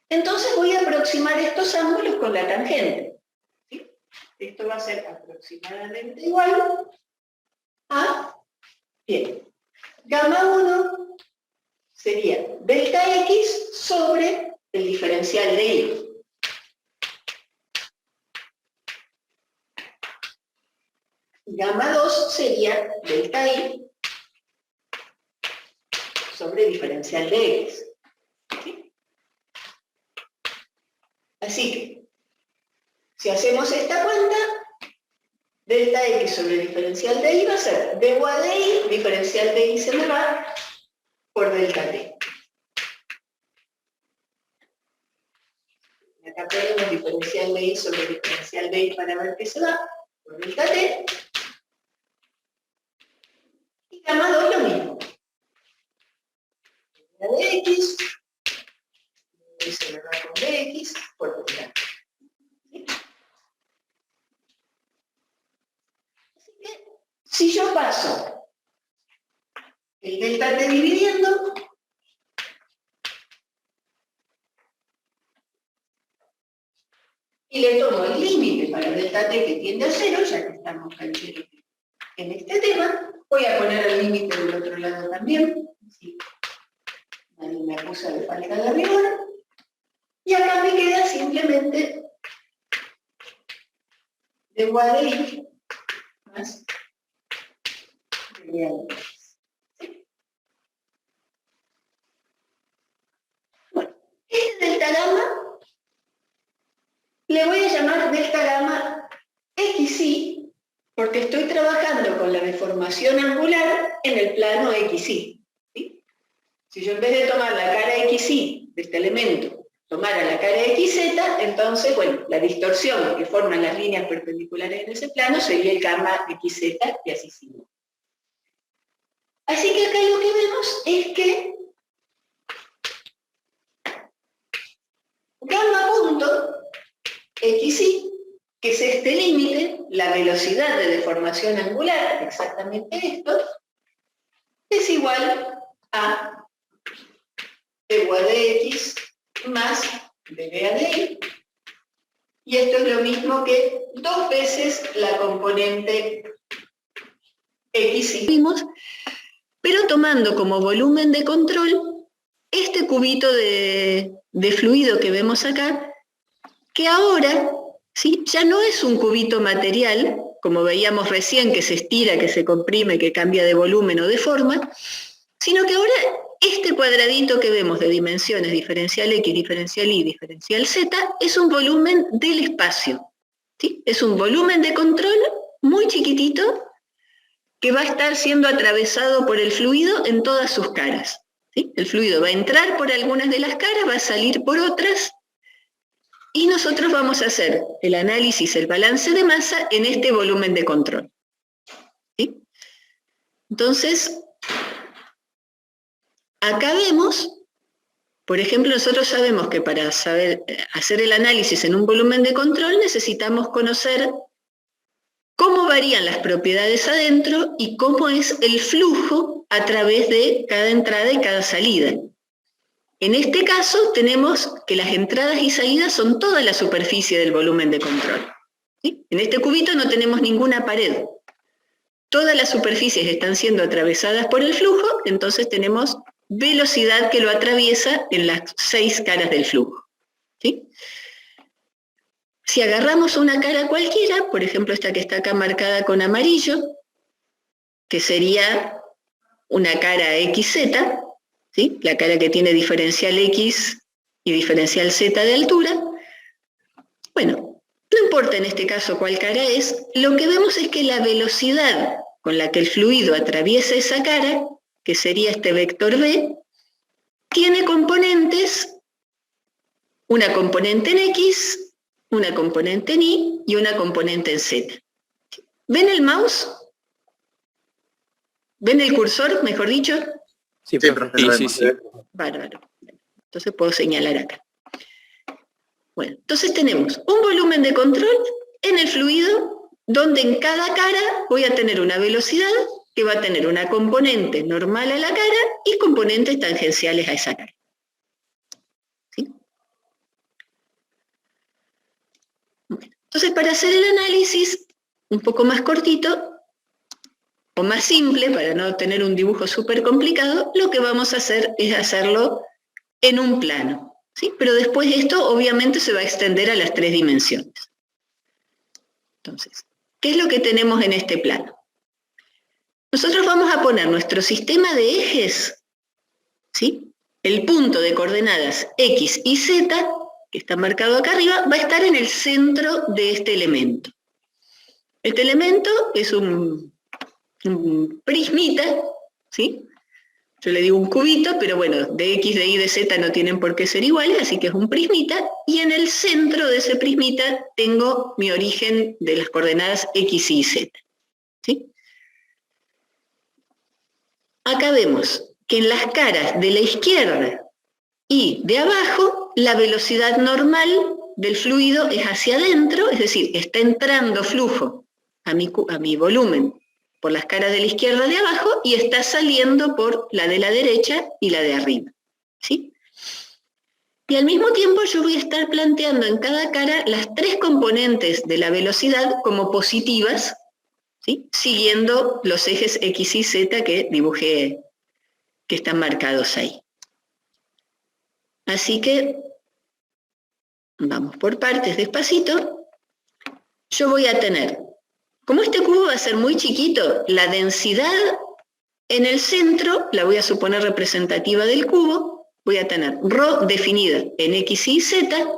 Speaker 1: entonces voy a aproximar estos ángulos con la tangente. ¿Sí? Esto va a ser aproximadamente igual a, bien, gamma 1 sería delta x sobre el diferencial de y. Gamma 2 sería delta y sobre diferencial de x. ¿Sí? Así que, si hacemos esta cuenta, delta x sobre diferencial de y va a ser d a de y, diferencial de y se me va, por delta t. Acá ponemos diferencial de y sobre diferencial de y para ver qué se va, por delta t. Y gamma 2 lo mismo. La de x, y se me va con dx, por delta t. ¿Sí? Así que, si yo paso el delta t dividiendo, y le tomo el límite para delta t que tiende a 0, ya que estamos cancheros en este tema, voy a poner el límite del otro lado también, así nadie me acusa de falta de rigor, y acá me queda simplemente d a de y más d a de x. ¿Sí? Bueno, este delta gamma le voy a llamar delta gamma xy, porque estoy trabajando con la deformación angular en el plano xy. ¿Sí? Si yo en vez de tomar la cara xy de este elemento, tomara la cara xz, entonces, bueno, la distorsión que forman las líneas perpendiculares en ese plano sería el gamma xz y así sigue. Así que acá lo que vemos es que gamma punto xy, que es este límite, la velocidad de deformación angular, exactamente esto, es igual a d a de x más d a de y, y esto es lo mismo que 2 veces la componente xy. Pero tomando como volumen de control este cubito de fluido que vemos acá, que ahora, ¿sí?, ya no es un cubito material, como veíamos recién, que se estira, que se comprime, que cambia de volumen o de forma, sino que ahora este cuadradito que vemos de dimensiones diferencial x, diferencial y, diferencial z, es un volumen del espacio. ¿Sí? Es un volumen de control muy chiquitito que va a estar siendo atravesado por el fluido en todas sus caras. ¿Sí? El fluido va a entrar por algunas de las caras, va a salir por otras, y nosotros vamos a hacer el análisis, el balance de masa en este volumen de control. ¿Sí? Entonces, acá vemos, por ejemplo, nosotros sabemos que para saber hacer el análisis en un volumen de control necesitamos conocer cómo varían las propiedades adentro y cómo es el flujo a través de cada entrada y cada salida. En este caso tenemos que las entradas y salidas son toda la superficie del volumen de control. ¿Sí? En este cubito no tenemos ninguna pared. Todas las superficies están siendo atravesadas por el flujo, entonces tenemos velocidad que lo atraviesa en las 6 caras del flujo. ¿Sí? Si agarramos una cara cualquiera, por ejemplo esta que está acá marcada con amarillo, que sería una cara XZ, ¿sí?, la cara que tiene diferencial X y diferencial Z de altura, bueno, no importa en este caso cuál cara es, lo que vemos es que la velocidad con la que el fluido atraviesa esa cara, que sería este vector B, tiene componentes, una componente en X, una componente en Y y una componente en Z. ¿Ven el mouse? ¿Ven el cursor, mejor dicho?
Speaker 4: Sí,
Speaker 2: Sí,
Speaker 4: profe.
Speaker 2: profe, lo
Speaker 4: Sí,
Speaker 2: vemos.
Speaker 4: sí.
Speaker 1: Bárbaro. Entonces puedo señalar acá. Bueno, entonces tenemos un volumen de control en el fluido donde en cada cara voy a tener una velocidad que va a tener una componente normal a la cara y componentes tangenciales a esa cara. ¿Sí? Bueno, entonces para hacer el análisis un poco más cortito o más simple, para no tener un dibujo súper complicado, lo que vamos a hacer es hacerlo en un plano. ¿Sí? Pero después esto obviamente se va a extender a las 3 dimensiones. Entonces, ¿qué es lo que tenemos en este plano? Nosotros vamos a poner nuestro sistema de ejes, ¿sí? El punto de coordenadas X y Z, que está marcado acá arriba, va a estar en el centro de este elemento. Este elemento es un prismita, ¿sí? Yo le digo un cubito, pero bueno, de X, de Y, de Z no tienen por qué ser iguales, así que es un prismita, y en el centro de ese prismita tengo mi origen de las coordenadas X y Z. ¿Sí? Acá vemos que en las caras de la izquierda y de abajo, la velocidad normal del fluido es hacia adentro, es decir, está entrando flujo a mi volumen por las caras de la izquierda de abajo y está saliendo por la de la derecha y la de arriba. ¿Sí? Y al mismo tiempo yo voy a estar planteando en cada cara las 3 componentes de la velocidad como positivas, ¿sí? Siguiendo los ejes X y Z que dibujé, que están marcados ahí. Así que vamos por partes despacito. Yo voy a tener, como este cubo va a ser muy chiquito, la densidad en el centro la voy a suponer representativa del cubo, voy a tener ρ definida en X y Z,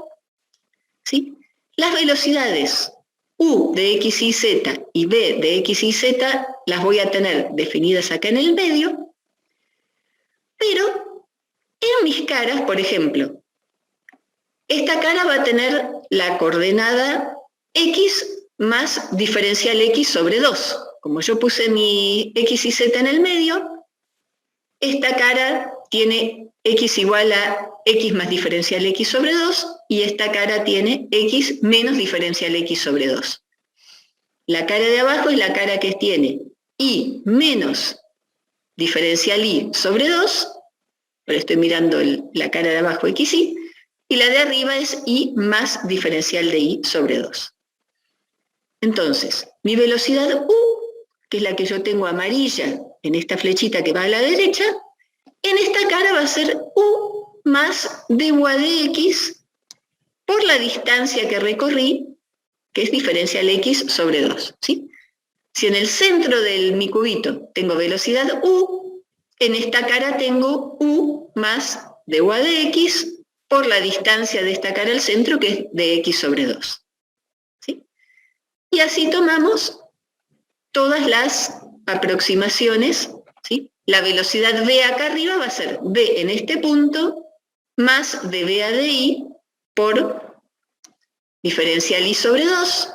Speaker 1: ¿sí? Las velocidades U de X y Z y B de X y Z las voy a tener definidas acá en el medio, pero en mis caras, por ejemplo, esta cara va a tener la coordenada X más diferencial X sobre 2. Como yo puse mi X y Z en el medio, esta cara tiene X igual a X más diferencial X sobre 2 y esta cara tiene X menos diferencial X sobre 2. La cara de abajo es la cara que tiene Y menos diferencial Y sobre 2, pero estoy mirando la cara de abajo XY, y la de arriba es Y más diferencial de Y sobre 2. Entonces, mi velocidad U, que es la que yo tengo amarilla en esta flechita que va a la derecha, en esta cara va a ser U más du a dx por la distancia que recorrí, que es diferencial X sobre 2. ¿Sí? Si en el centro de mi cubito tengo velocidad U, en esta cara tengo U más du a dx por la distancia de esta cara al centro, que es de X sobre 2. ¿Sí? Y así tomamos todas las aproximaciones, ¿sí? La velocidad V acá arriba va a ser V en este punto más de V a de I por diferencial I sobre 2.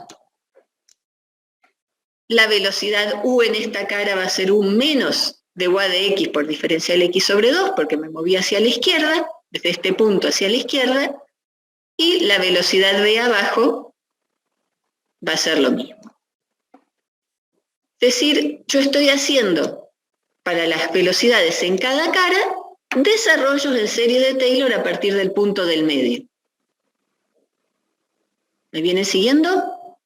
Speaker 1: La velocidad U en esta cara va a ser U menos de U a de X por diferencial X sobre 2, porque me moví hacia la izquierda, desde este punto hacia la izquierda, y la velocidad V abajo va a ser lo mismo. Es decir, yo estoy haciendo para las velocidades en cada cara desarrollos en serie de Taylor a partir del punto del medio. ¿Me vienen siguiendo?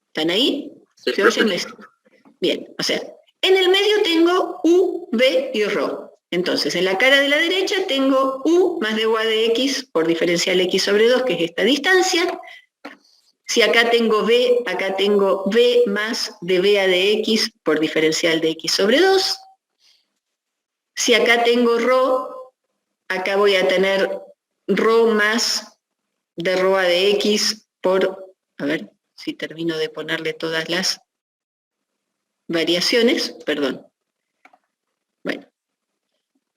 Speaker 1: ¿Están ahí? ¿Se oyen? Bien, o sea, en el medio tengo U, V y ρ. Entonces, en la cara de la derecha tengo U más de U a de X por diferencial X sobre 2, que es esta distancia. Si acá tengo V, acá tengo V más de V a de X por diferencial de X sobre 2. Si acá tengo ρ, acá voy a tener ρ más de ρ a de X por, a ver si termino de ponerle todas las variaciones, perdón. Bueno,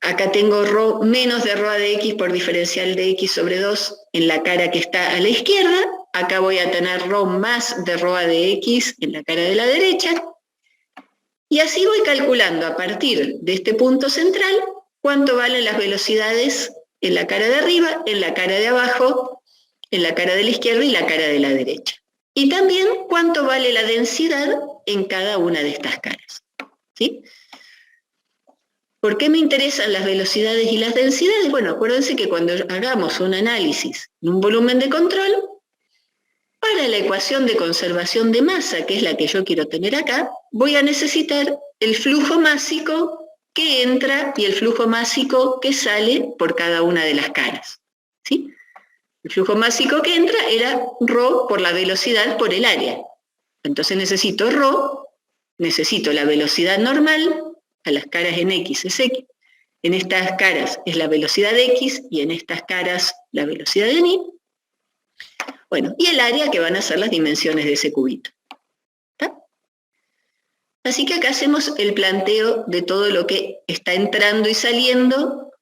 Speaker 1: acá tengo ρ menos de ρ a de X por diferencial de X sobre 2 en la cara que está a la izquierda. Acá voy a tener ρ más de ρ a de X en la cara de la derecha. Y así voy calculando a partir de este punto central cuánto valen las velocidades en la cara de arriba, en la cara de abajo, en la cara de la izquierda y la cara de la derecha. Y también cuánto vale la densidad en cada una de estas caras. ¿Sí? ¿Por qué me interesan las velocidades y las densidades? Bueno, acuérdense que cuando hagamos un análisis en un volumen de control, para la ecuación de conservación de masa, que es la que yo quiero tener acá, voy a necesitar el flujo másico que entra y el flujo másico que sale por cada una de las caras. ¿Sí? El flujo másico que entra era ρ por la velocidad por el área. Entonces necesito ρ, necesito la velocidad normal, a las caras en X es X, en estas caras es la velocidad de X y en estas caras la velocidad de Y. Bueno, y el área que van a ser las dimensiones de ese cubito. ¿Está? Así que acá hacemos el planteo de todo lo que está entrando y saliendo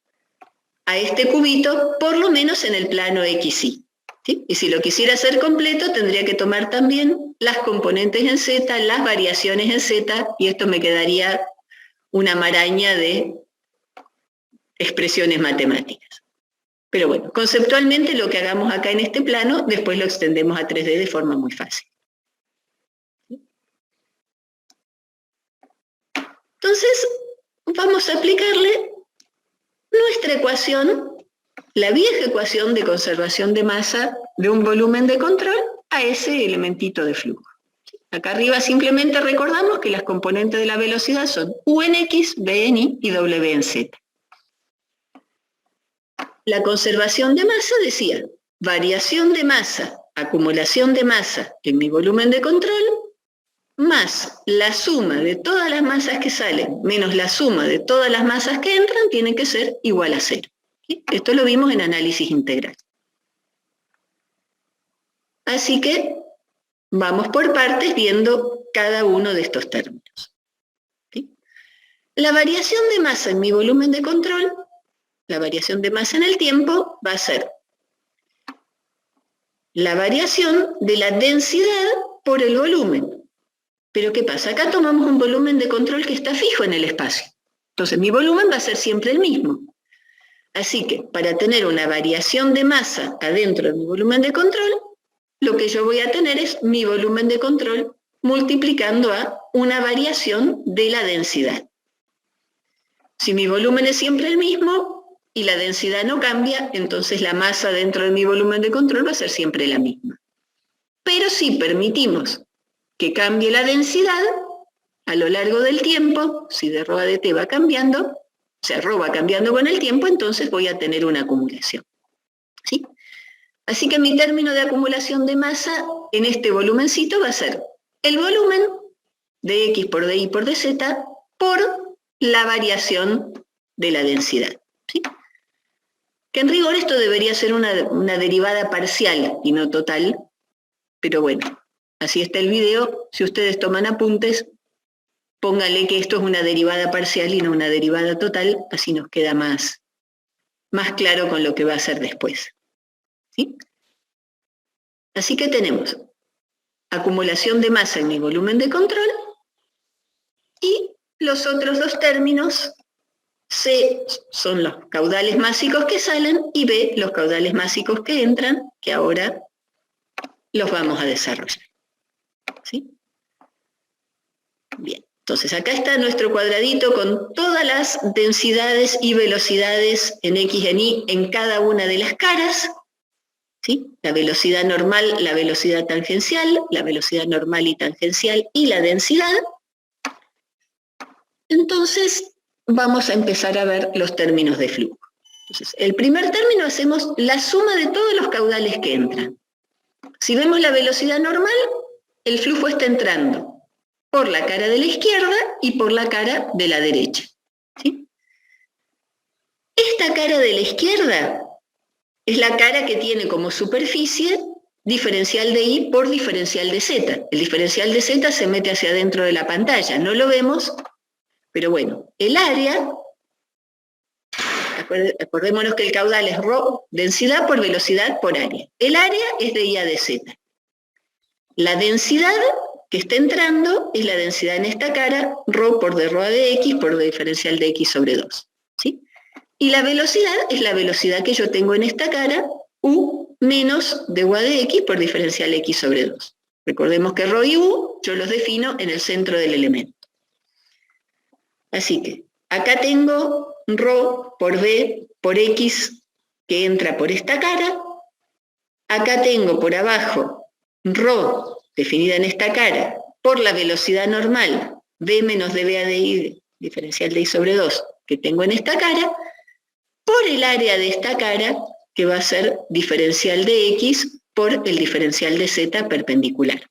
Speaker 1: a este cubito, por lo menos en el plano XY. ¿Sí? Y si lo quisiera hacer completo, tendría que tomar también las componentes en Z, las variaciones en Z, y esto me quedaría una maraña de expresiones matemáticas. Pero bueno, conceptualmente lo que hagamos acá en este plano, después lo extendemos a 3D de forma muy fácil. Entonces, vamos a aplicarle nuestra ecuación, la vieja ecuación de conservación de masa de un volumen de control a ese elementito de flujo. Acá arriba simplemente recordamos que las componentes de la velocidad son U en X, V en Y y W en Z. La conservación de masa decía, variación de masa, acumulación de masa en mi volumen de control, más la suma de todas las masas que salen, menos la suma de todas las masas que entran, tiene que ser igual a 0. ¿Sí? Esto lo vimos en análisis integral. Así que vamos por partes viendo cada uno de estos términos. ¿Sí? La variación de masa en mi volumen de control, la variación de masa en el tiempo, va a ser la variación de la densidad por el volumen. Pero ¿qué pasa? Acá tomamos un volumen de control que está fijo en el espacio. Entonces mi volumen va a ser siempre el mismo. Así que para tener una variación de masa adentro de mi volumen de control, lo que yo voy a tener es mi volumen de control multiplicando a una variación de la densidad. Si mi volumen es siempre el mismo y la densidad no cambia, entonces la masa dentro de mi volumen de control va a ser siempre la misma. Pero si permitimos que cambie la densidad a lo largo del tiempo, si de ρ a dt va cambiando, o sea, ρ va cambiando con el tiempo, entonces voy a tener una acumulación. ¿Sí? Así que mi término de acumulación de masa en este volumencito va a ser el volumen de X por dy por dz por la variación de la densidad. ¿Sí? Que en rigor esto debería ser una derivada parcial y no total, pero bueno, así está el video. Si ustedes toman apuntes, pónganle que esto es una derivada parcial y no una derivada total, así nos queda más claro con lo que va a ser después. ¿Sí? Así que tenemos acumulación de masa en mi volumen de control y los otros dos términos, C son los caudales másicos que salen y B los caudales másicos que entran, que ahora los vamos a desarrollar. ¿Sí? Bien, entonces acá está nuestro cuadradito con todas las densidades y velocidades en X y en Y en cada una de las caras. ¿Sí? La velocidad normal, la velocidad tangencial, la velocidad normal y tangencial y la densidad. Entonces vamos a empezar a ver los términos de flujo. Entonces, el primer término hacemos la suma de todos los caudales que entran. Si vemos la velocidad normal, el flujo está entrando por la cara de la izquierda y por la cara de la derecha. ¿Sí? Esta cara de la izquierda es la cara que tiene como superficie diferencial de Y por diferencial de Z. El diferencial de Z se mete hacia adentro de la pantalla, no lo vemos, pero bueno, el área, acordémonos que el caudal es ρ, densidad por velocidad por área. El área es de Y a de Z. La densidad, que está entrando es la densidad en esta cara, ρ por d ρ de x por d diferencial de x sobre 2. ¿Sí? Y la velocidad es la velocidad que yo tengo en esta cara, u menos dy de x por diferencial x sobre 2. Recordemos que ρ y u yo los defino en el centro del elemento. Así que acá tengo ρ por d por x que entra por esta cara. Acá tengo por abajo ρ definida en esta cara por la velocidad normal v menos dv a di diferencial de y sobre 2 que tengo en esta cara, por el área de esta cara que va a ser diferencial de x por el diferencial de z perpendicular.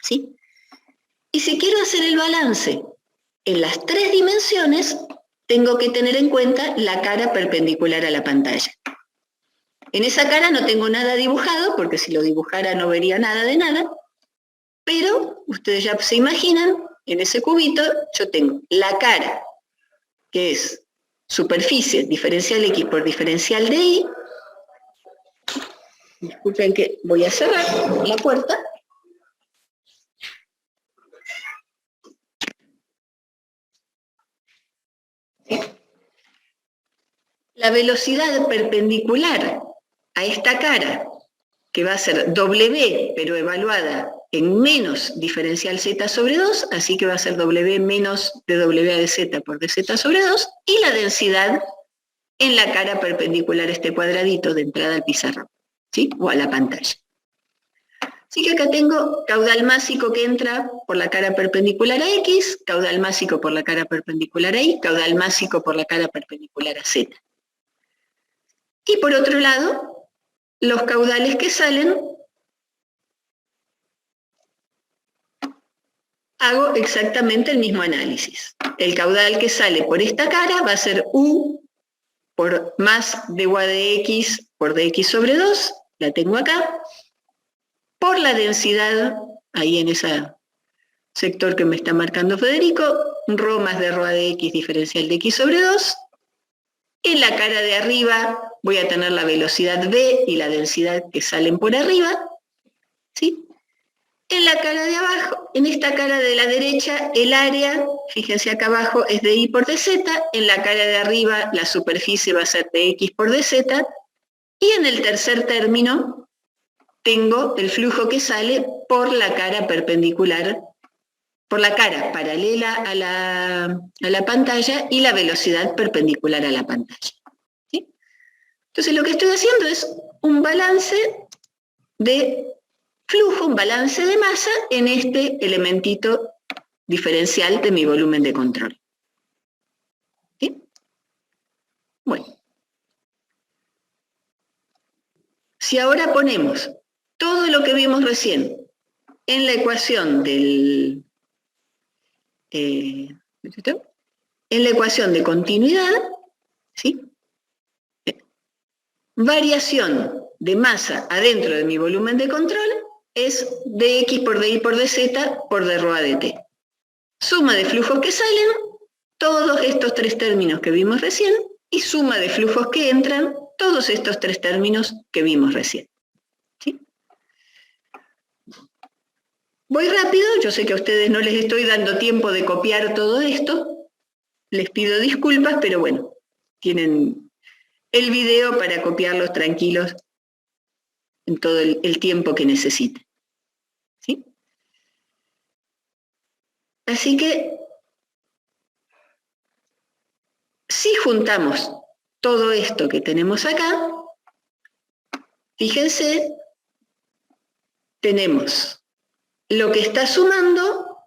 Speaker 1: ¿Sí? Y si quiero hacer el balance en las 3 dimensiones, tengo que tener en cuenta la cara perpendicular a la pantalla. En esa cara no tengo nada dibujado, porque si lo dibujara no vería nada de nada, pero ustedes ya se imaginan, en ese cubito yo tengo la cara, que es superficie diferencial x por diferencial de y. Disculpen que voy a cerrar la puerta. La velocidad perpendicular a esta cara, que va a ser w, pero evaluada en menos diferencial z sobre 2, así que va a ser w menos dw de z por dz sobre 2, y la densidad en la cara perpendicular a este cuadradito de entrada al pizarrón, ¿sí? O a la pantalla. Así que acá tengo caudal másico que entra por la cara perpendicular a x, caudal másico por la cara perpendicular a y, caudal másico por la cara perpendicular a z. Y por otro lado, los caudales que salen, hago exactamente el mismo análisis. El caudal que sale por esta cara va a ser u por más dy de x por dx sobre 2, la tengo acá, por la densidad, ahí en ese sector que me está marcando Federico, ρ más d ρ de x diferencial de x sobre 2. En la cara de arriba voy a tener la velocidad v y la densidad que salen por arriba, ¿sí? En la cara de abajo, en esta cara de la derecha, el área, fíjense acá abajo, es de y por dz, en la cara de arriba la superficie va a ser de x por dz, y en el tercer término tengo el flujo que sale por la cara perpendicular, por la cara paralela a la pantalla y la velocidad perpendicular a la pantalla. ¿Sí? Entonces lo que estoy haciendo es un balance de flujo, un balance de masa en este elementito diferencial de mi volumen de control. ¿Sí? Bueno. Si ahora ponemos todo lo que vimos recién en la ecuación del... en la ecuación de continuidad, ¿sí? Variación de masa adentro de mi volumen de control es dx por dy por dz por d ρ de t. Suma de flujos que salen, todos estos 3 términos que vimos recién, y suma de flujos que entran, todos estos 3 términos que vimos recién. ¿Sí? Voy rápido, yo sé que a ustedes no les estoy dando tiempo de copiar todo esto, les pido disculpas, pero bueno, tienen el video para copiarlos tranquilos en todo el tiempo que necesiten. ¿Sí? Así que, si juntamos todo esto que tenemos acá, fíjense, tenemos lo que está sumando,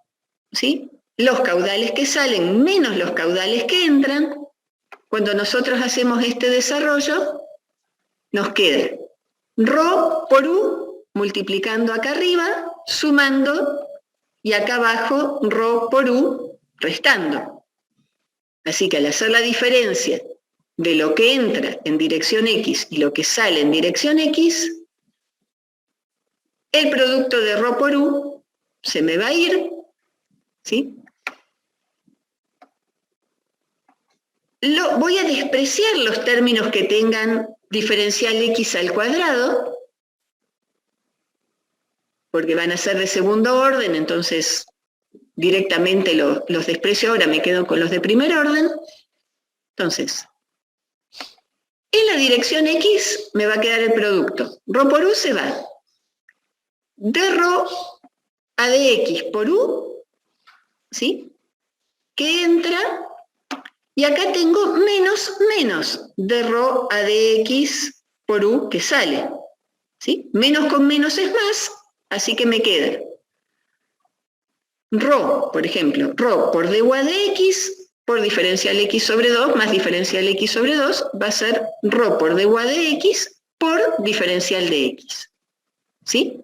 Speaker 1: ¿sí? Los caudales que salen menos los caudales que entran. Cuando nosotros hacemos este desarrollo, nos queda ρ por u, multiplicando acá arriba, sumando, y acá abajo ρ por u, restando. Así que al hacer la diferencia de lo que entra en dirección X y lo que sale en dirección X, el producto de ρ por u se me va a ir, ¿sí? Voy a despreciar los términos que tengan diferencial x al cuadrado, porque van a ser de segundo orden, entonces directamente los desprecio ahora, me quedo con los de primer orden. Entonces, en la dirección X me va a quedar el producto. Rho por U se va. De Rho a de X por U, ¿sí? Que entra, y acá tengo menos de Rho a de X por U que sale, ¿sí? Menos con menos es más, así que me queda Rho, por ejemplo, Rho por du a de X por diferencial X sobre 2 más diferencial X sobre 2 va a ser Rho por du a de X por diferencial de X, ¿sí?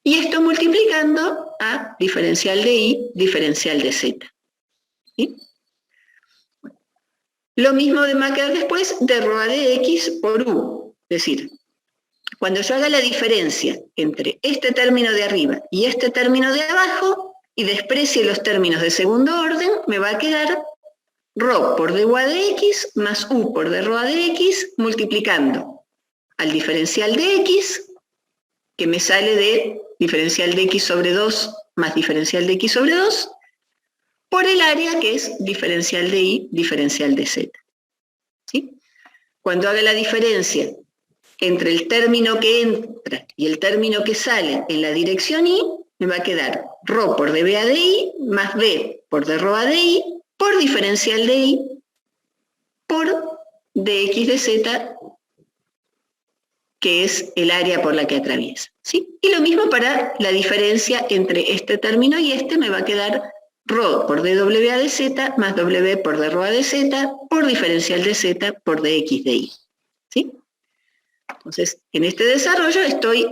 Speaker 1: Y esto multiplicando a diferencial de Y, diferencial de Z, ¿sí? Lo mismo me va a quedar después de Rho a de X por U, es decir, cuando yo haga la diferencia entre este término de arriba y este término de abajo, y desprecie los términos de segundo orden, me va a quedar Rho por du a de X más U por d Rho a de X multiplicando al diferencial de X, que me sale de diferencial de X sobre 2 más diferencial de X sobre 2, por el área que es diferencial de Y, diferencial de Z, ¿sí? Cuando haga la diferencia entre el término que entra y el término que sale en la dirección Y, me va a quedar Rho por dB a de Y más B por d Rho a de Y por diferencial de Y por dx de Z, que es el área por la que atraviesa, ¿sí? Y lo mismo para la diferencia entre este término y este, me va a quedar Rho por dW a de Z más W por d Rho a de Z por diferencial de Z por dx de Y, ¿sí? Entonces, en este desarrollo estoy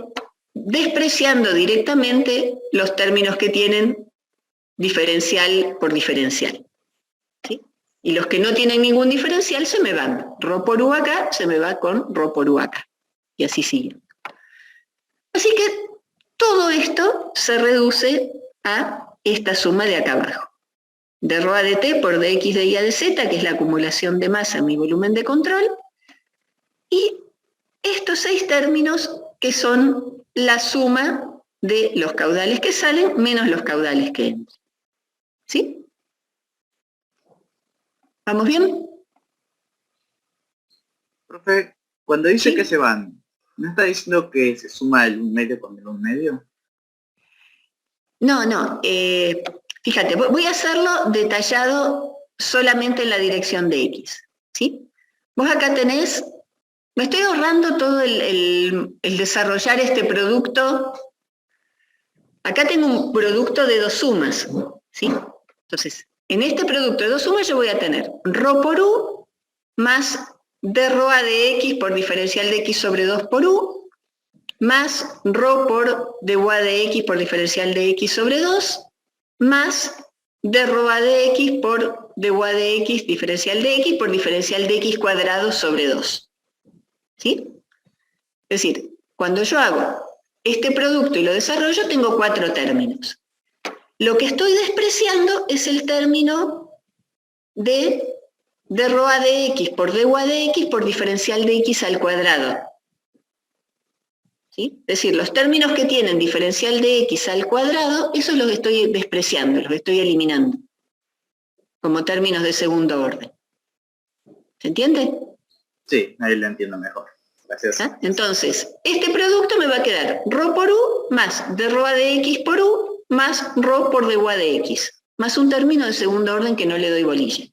Speaker 1: despreciando directamente los términos que tienen diferencial por diferencial, ¿sí? Y los que no tienen ningún diferencial se me van. Rho por U acá se me va con Rho por U acá. Y así sigue. Así que todo esto se reduce a esta suma de acá abajo. De Rho a de T por dx de Y a de Z, que es la acumulación de masa en mi volumen de control, y estos 6 términos que son la suma de los caudales que salen menos los caudales que entran, ¿sí? ¿Vamos bien?
Speaker 2: Profe, cuando dice
Speaker 1: Sí.
Speaker 2: que se van, ¿no está diciendo que se suma el 1/2 con el 1/2?
Speaker 1: No, fíjate, voy a hacerlo detallado solamente en la dirección de X, ¿sí? Vos acá tenés, me estoy ahorrando todo el desarrollar este producto. Acá tengo un producto de 2 sumas, ¿sí? Entonces, en este producto de 2 sumas yo voy a tener Rho por U más d Rho a de X por diferencial de X sobre 2 por U, más Rho por du a de X por diferencial de X sobre 2, más d Rho a de X por du a de X diferencial de X por diferencial de X cuadrado sobre 2, ¿sí? Es decir, cuando yo hago este producto y lo desarrollo, tengo 4 términos. Lo que estoy despreciando es el término de d Rho a de X por du a de X por diferencial de X al cuadrado, ¿sí? Es decir, los términos que tienen diferencial de X al cuadrado, esos los estoy despreciando, los estoy eliminando, como términos de segundo orden. ¿Se entiende?
Speaker 2: Sí, ahí lo entiendo mejor. Gracias.
Speaker 1: ¿Ah? Entonces, este producto me va a quedar Rho por U más d Rho a de X por U más Rho por du a de X, más un término de segundo orden que no le doy bolilla.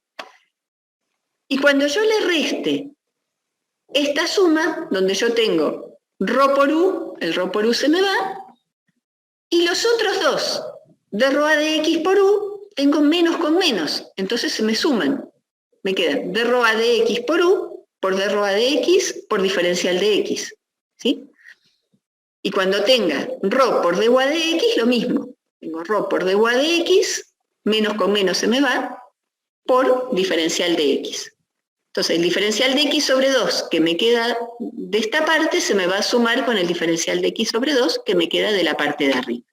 Speaker 1: Y cuando yo le reste esta suma, donde yo tengo Rho por U, el Rho por U se me va, y los otros dos, d Rho a de X por U, tengo menos con menos, entonces se me suman. Me queda d Rho a de X por U por d Rho a de X por diferencial de X, ¿sí? Y cuando tenga Rho por du a de X, lo mismo. Tengo Rho por du a de X, menos con menos se me va, por diferencial de X. Entonces, el diferencial de X sobre 2 que me queda de esta parte se me va a sumar con el diferencial de X sobre 2 que me queda de la parte de arriba,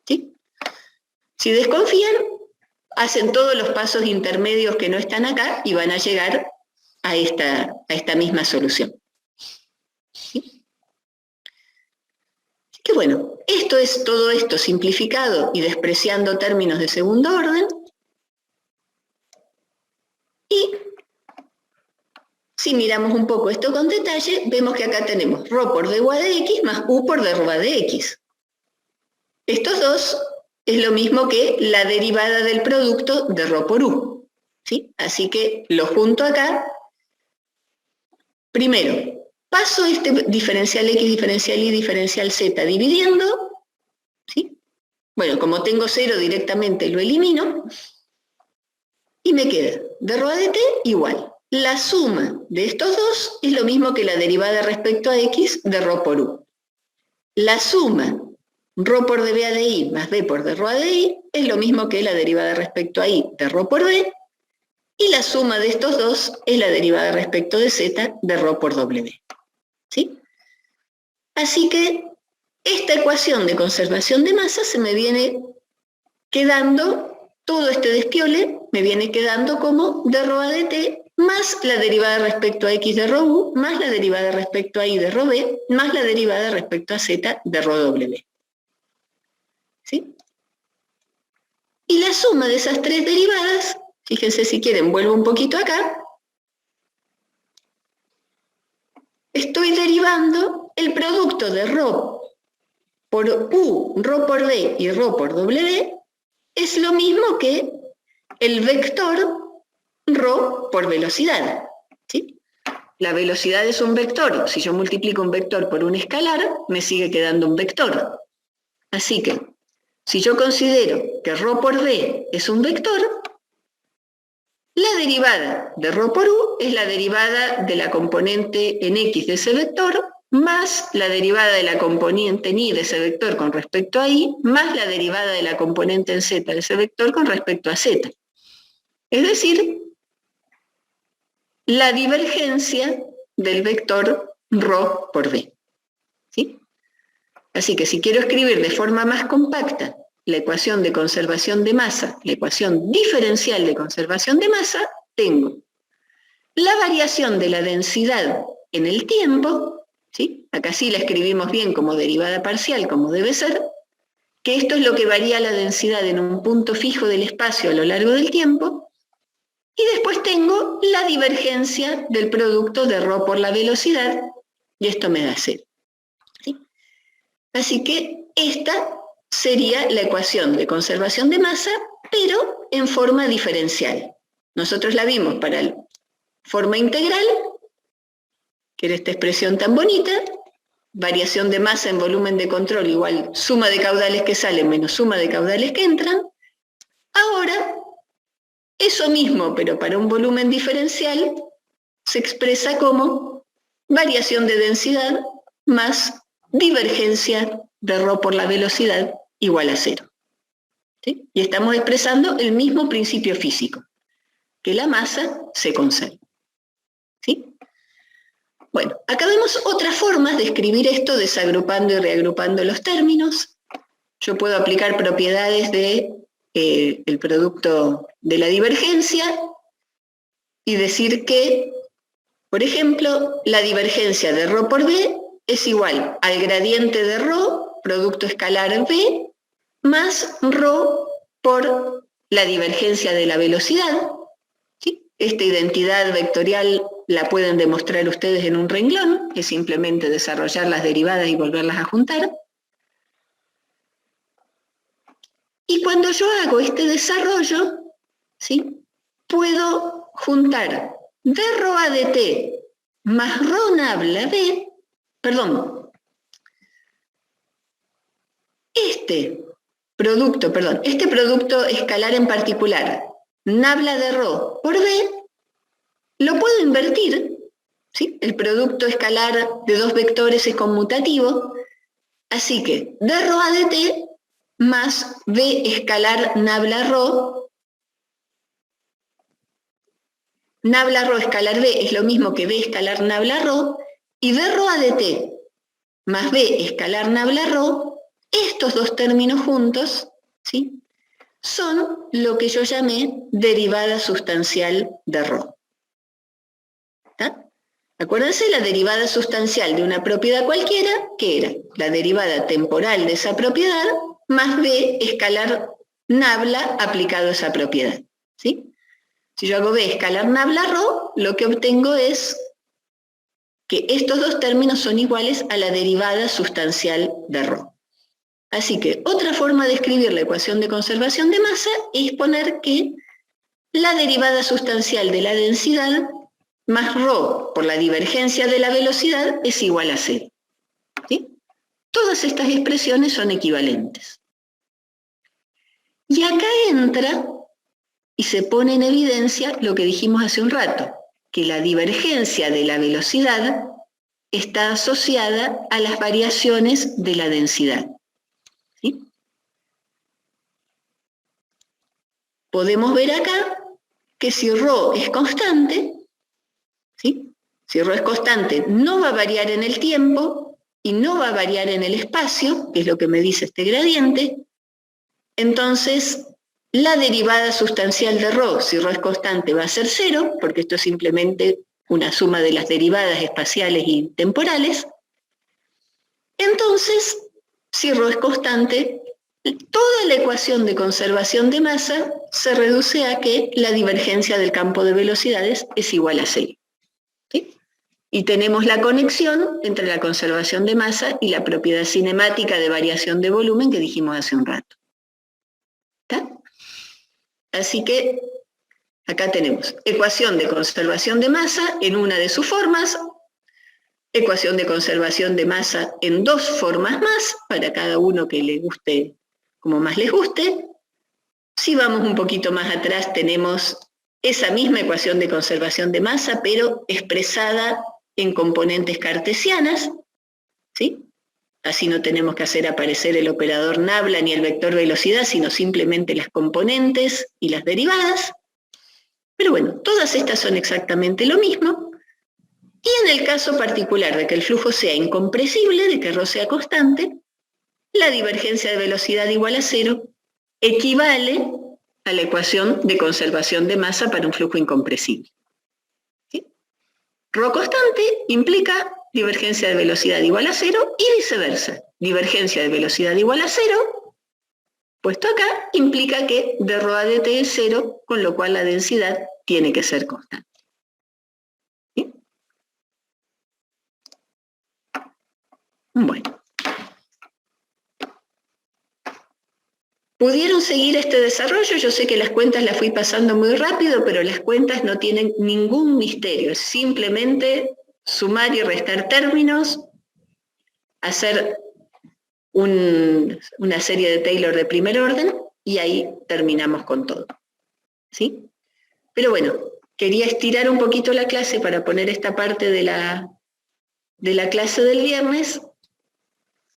Speaker 1: ¿sí? Si desconfían, hacen todos los pasos intermedios que no están acá y van a llegar a esta misma solución, ¿sí? Que bueno, esto es todo esto simplificado y despreciando términos de segundo orden. Y si miramos un poco esto con detalle, vemos que acá tenemos ρ por d de x más u por d de x. Estos dos es lo mismo que la derivada del producto de ρ por u. ¿Sí? Así que lo junto acá. Primero, paso este diferencial x, diferencial y, diferencial z dividiendo. ¿Sí? Bueno, como tengo 0 directamente lo elimino. Y me queda d de t igual. La suma de estos dos es lo mismo que la derivada respecto a x de ρ por u. La suma ρ por dv de i más d por d de i es lo mismo que la derivada respecto a i de ρ por d. Y la suma de estos dos es la derivada respecto de z de ρ por w. ¿Sí? Así que esta ecuación de conservación de masa se me viene quedando, todo este despiole me viene quedando como d de t más la derivada respecto a x de ρ u, más la derivada respecto a i de ρ b, más la derivada respecto a z de ρ w. ¿Sí? Y la suma de esas tres derivadas, fíjense si quieren, vuelvo un poquito acá, estoy derivando el producto de ρ por u, ρ por d y ρ por w, es lo mismo que el vector ρ por velocidad. ¿Sí? La velocidad es un vector. Si yo multiplico un vector por un escalar, me sigue quedando un vector. Así que, si yo considero que ρ por d es un vector, la derivada de ρ por u es la derivada de la componente en x de ese vector, más la derivada de la componente en y de ese vector con respecto a y, más la derivada de la componente en z de ese vector con respecto a z. Es decir, la divergencia del vector ρ por v. ¿Sí? Así que si quiero escribir de forma más compacta la ecuación de conservación de masa, la ecuación diferencial de conservación de masa, tengo la variación de la densidad en el tiempo, ¿sí? Acá sí la escribimos bien como derivada parcial, como debe ser, que esto es lo que varía la densidad en un punto fijo del espacio a lo largo del tiempo. Y después tengo la divergencia del producto de ρ por la velocidad, y esto me da 0. ¿Sí? Así que esta sería la ecuación de conservación de masa, pero en forma diferencial. Nosotros la vimos para la forma integral, que era esta expresión tan bonita, variación de masa en volumen de control igual suma de caudales que salen menos suma de caudales que entran. Ahora, eso mismo, pero para un volumen diferencial, se expresa como variación de densidad más divergencia de ρ por la velocidad igual a 0. ¿Sí? Y estamos expresando el mismo principio físico, que la masa se conserva. ¿Sí? Bueno, acá vemos otras formas de escribir esto desagrupando y reagrupando los términos. Yo puedo aplicar propiedades de el producto de la divergencia y decir que, por ejemplo, la divergencia de ρ por v es igual al gradiente de ρ, producto escalar v, más ρ por la divergencia de la velocidad. ¿Sí? Esta identidad vectorial la pueden demostrar ustedes en un renglón, que es simplemente desarrollar las derivadas y volverlas a juntar. Y cuando yo hago este desarrollo, ¿sí? Puedo juntar d ρ de t más ρ nabla v, perdón, este producto escalar en particular, nabla de ρ por v, lo puedo invertir, ¿sí? El producto escalar de dos vectores es conmutativo, así que d ρ de t más v escalar nabla ρ escalar v es lo mismo que v escalar nabla ρ, y d ρ de t más v escalar nabla ρ, estos dos términos juntos, ¿sí? Son lo que yo llamé derivada sustancial de ρ. ¿Está? Acuérdense, la derivada sustancial de una propiedad cualquiera, que era la derivada temporal de esa propiedad, más b escalar nabla aplicado a esa propiedad. ¿Sí? Si yo hago b escalar nabla rho, lo que obtengo es que estos dos términos son iguales a la derivada sustancial de rho. Así que otra forma de escribir la ecuación de conservación de masa es poner que la derivada sustancial de la densidad más rho por la divergencia de la velocidad es igual a 0. ¿Sí? Todas estas expresiones son equivalentes. Y acá entra y se pone en evidencia lo que dijimos hace un rato, que la divergencia de la velocidad está asociada a las variaciones de la densidad. ¿Sí? Podemos ver acá que si ρ es constante, ¿sí? Si ρ es constante, no va a variar en el tiempo y no va a variar en el espacio, que es lo que me dice este gradiente. Entonces, la derivada sustancial de ρ, si ρ es constante, va a ser 0, porque esto es simplemente una suma de las derivadas espaciales y temporales. Entonces, si ρ es constante, toda la ecuación de conservación de masa se reduce a que la divergencia del campo de velocidades es igual a 0. ¿Sí? Y tenemos la conexión entre la conservación de masa y la propiedad cinemática de variación de volumen que dijimos hace un rato. ¿Está? Así que acá tenemos ecuación de conservación de masa en una de sus formas, ecuación de conservación de masa en dos formas más, para cada uno que le guste como más les guste. Si vamos un poquito más atrás tenemos esa misma ecuación de conservación de masa, pero expresada en componentes cartesianas, ¿sí? Así no tenemos que hacer aparecer el operador nabla ni el vector velocidad, sino simplemente las componentes y las derivadas. Pero bueno, todas estas son exactamente lo mismo. Y en el caso particular de que el flujo sea incompresible, de que ρ sea constante, la divergencia de velocidad igual a 0 equivale a la ecuación de conservación de masa para un flujo incompresible. ¿Sí? ρ constante implica divergencia de velocidad igual a 0 y viceversa. Divergencia de velocidad igual a 0, puesto acá, implica que d ρ a dt es 0, con lo cual la densidad tiene que ser constante. ¿Sí? Bueno. ¿Pudieron seguir este desarrollo? Yo sé que las cuentas las fui pasando muy rápido, pero las cuentas no tienen ningún misterio, es simplemente sumar y restar términos, hacer una serie de Taylor de primer orden, y ahí terminamos con todo. ¿Sí? Pero bueno, quería estirar un poquito la clase para poner esta parte de la clase del viernes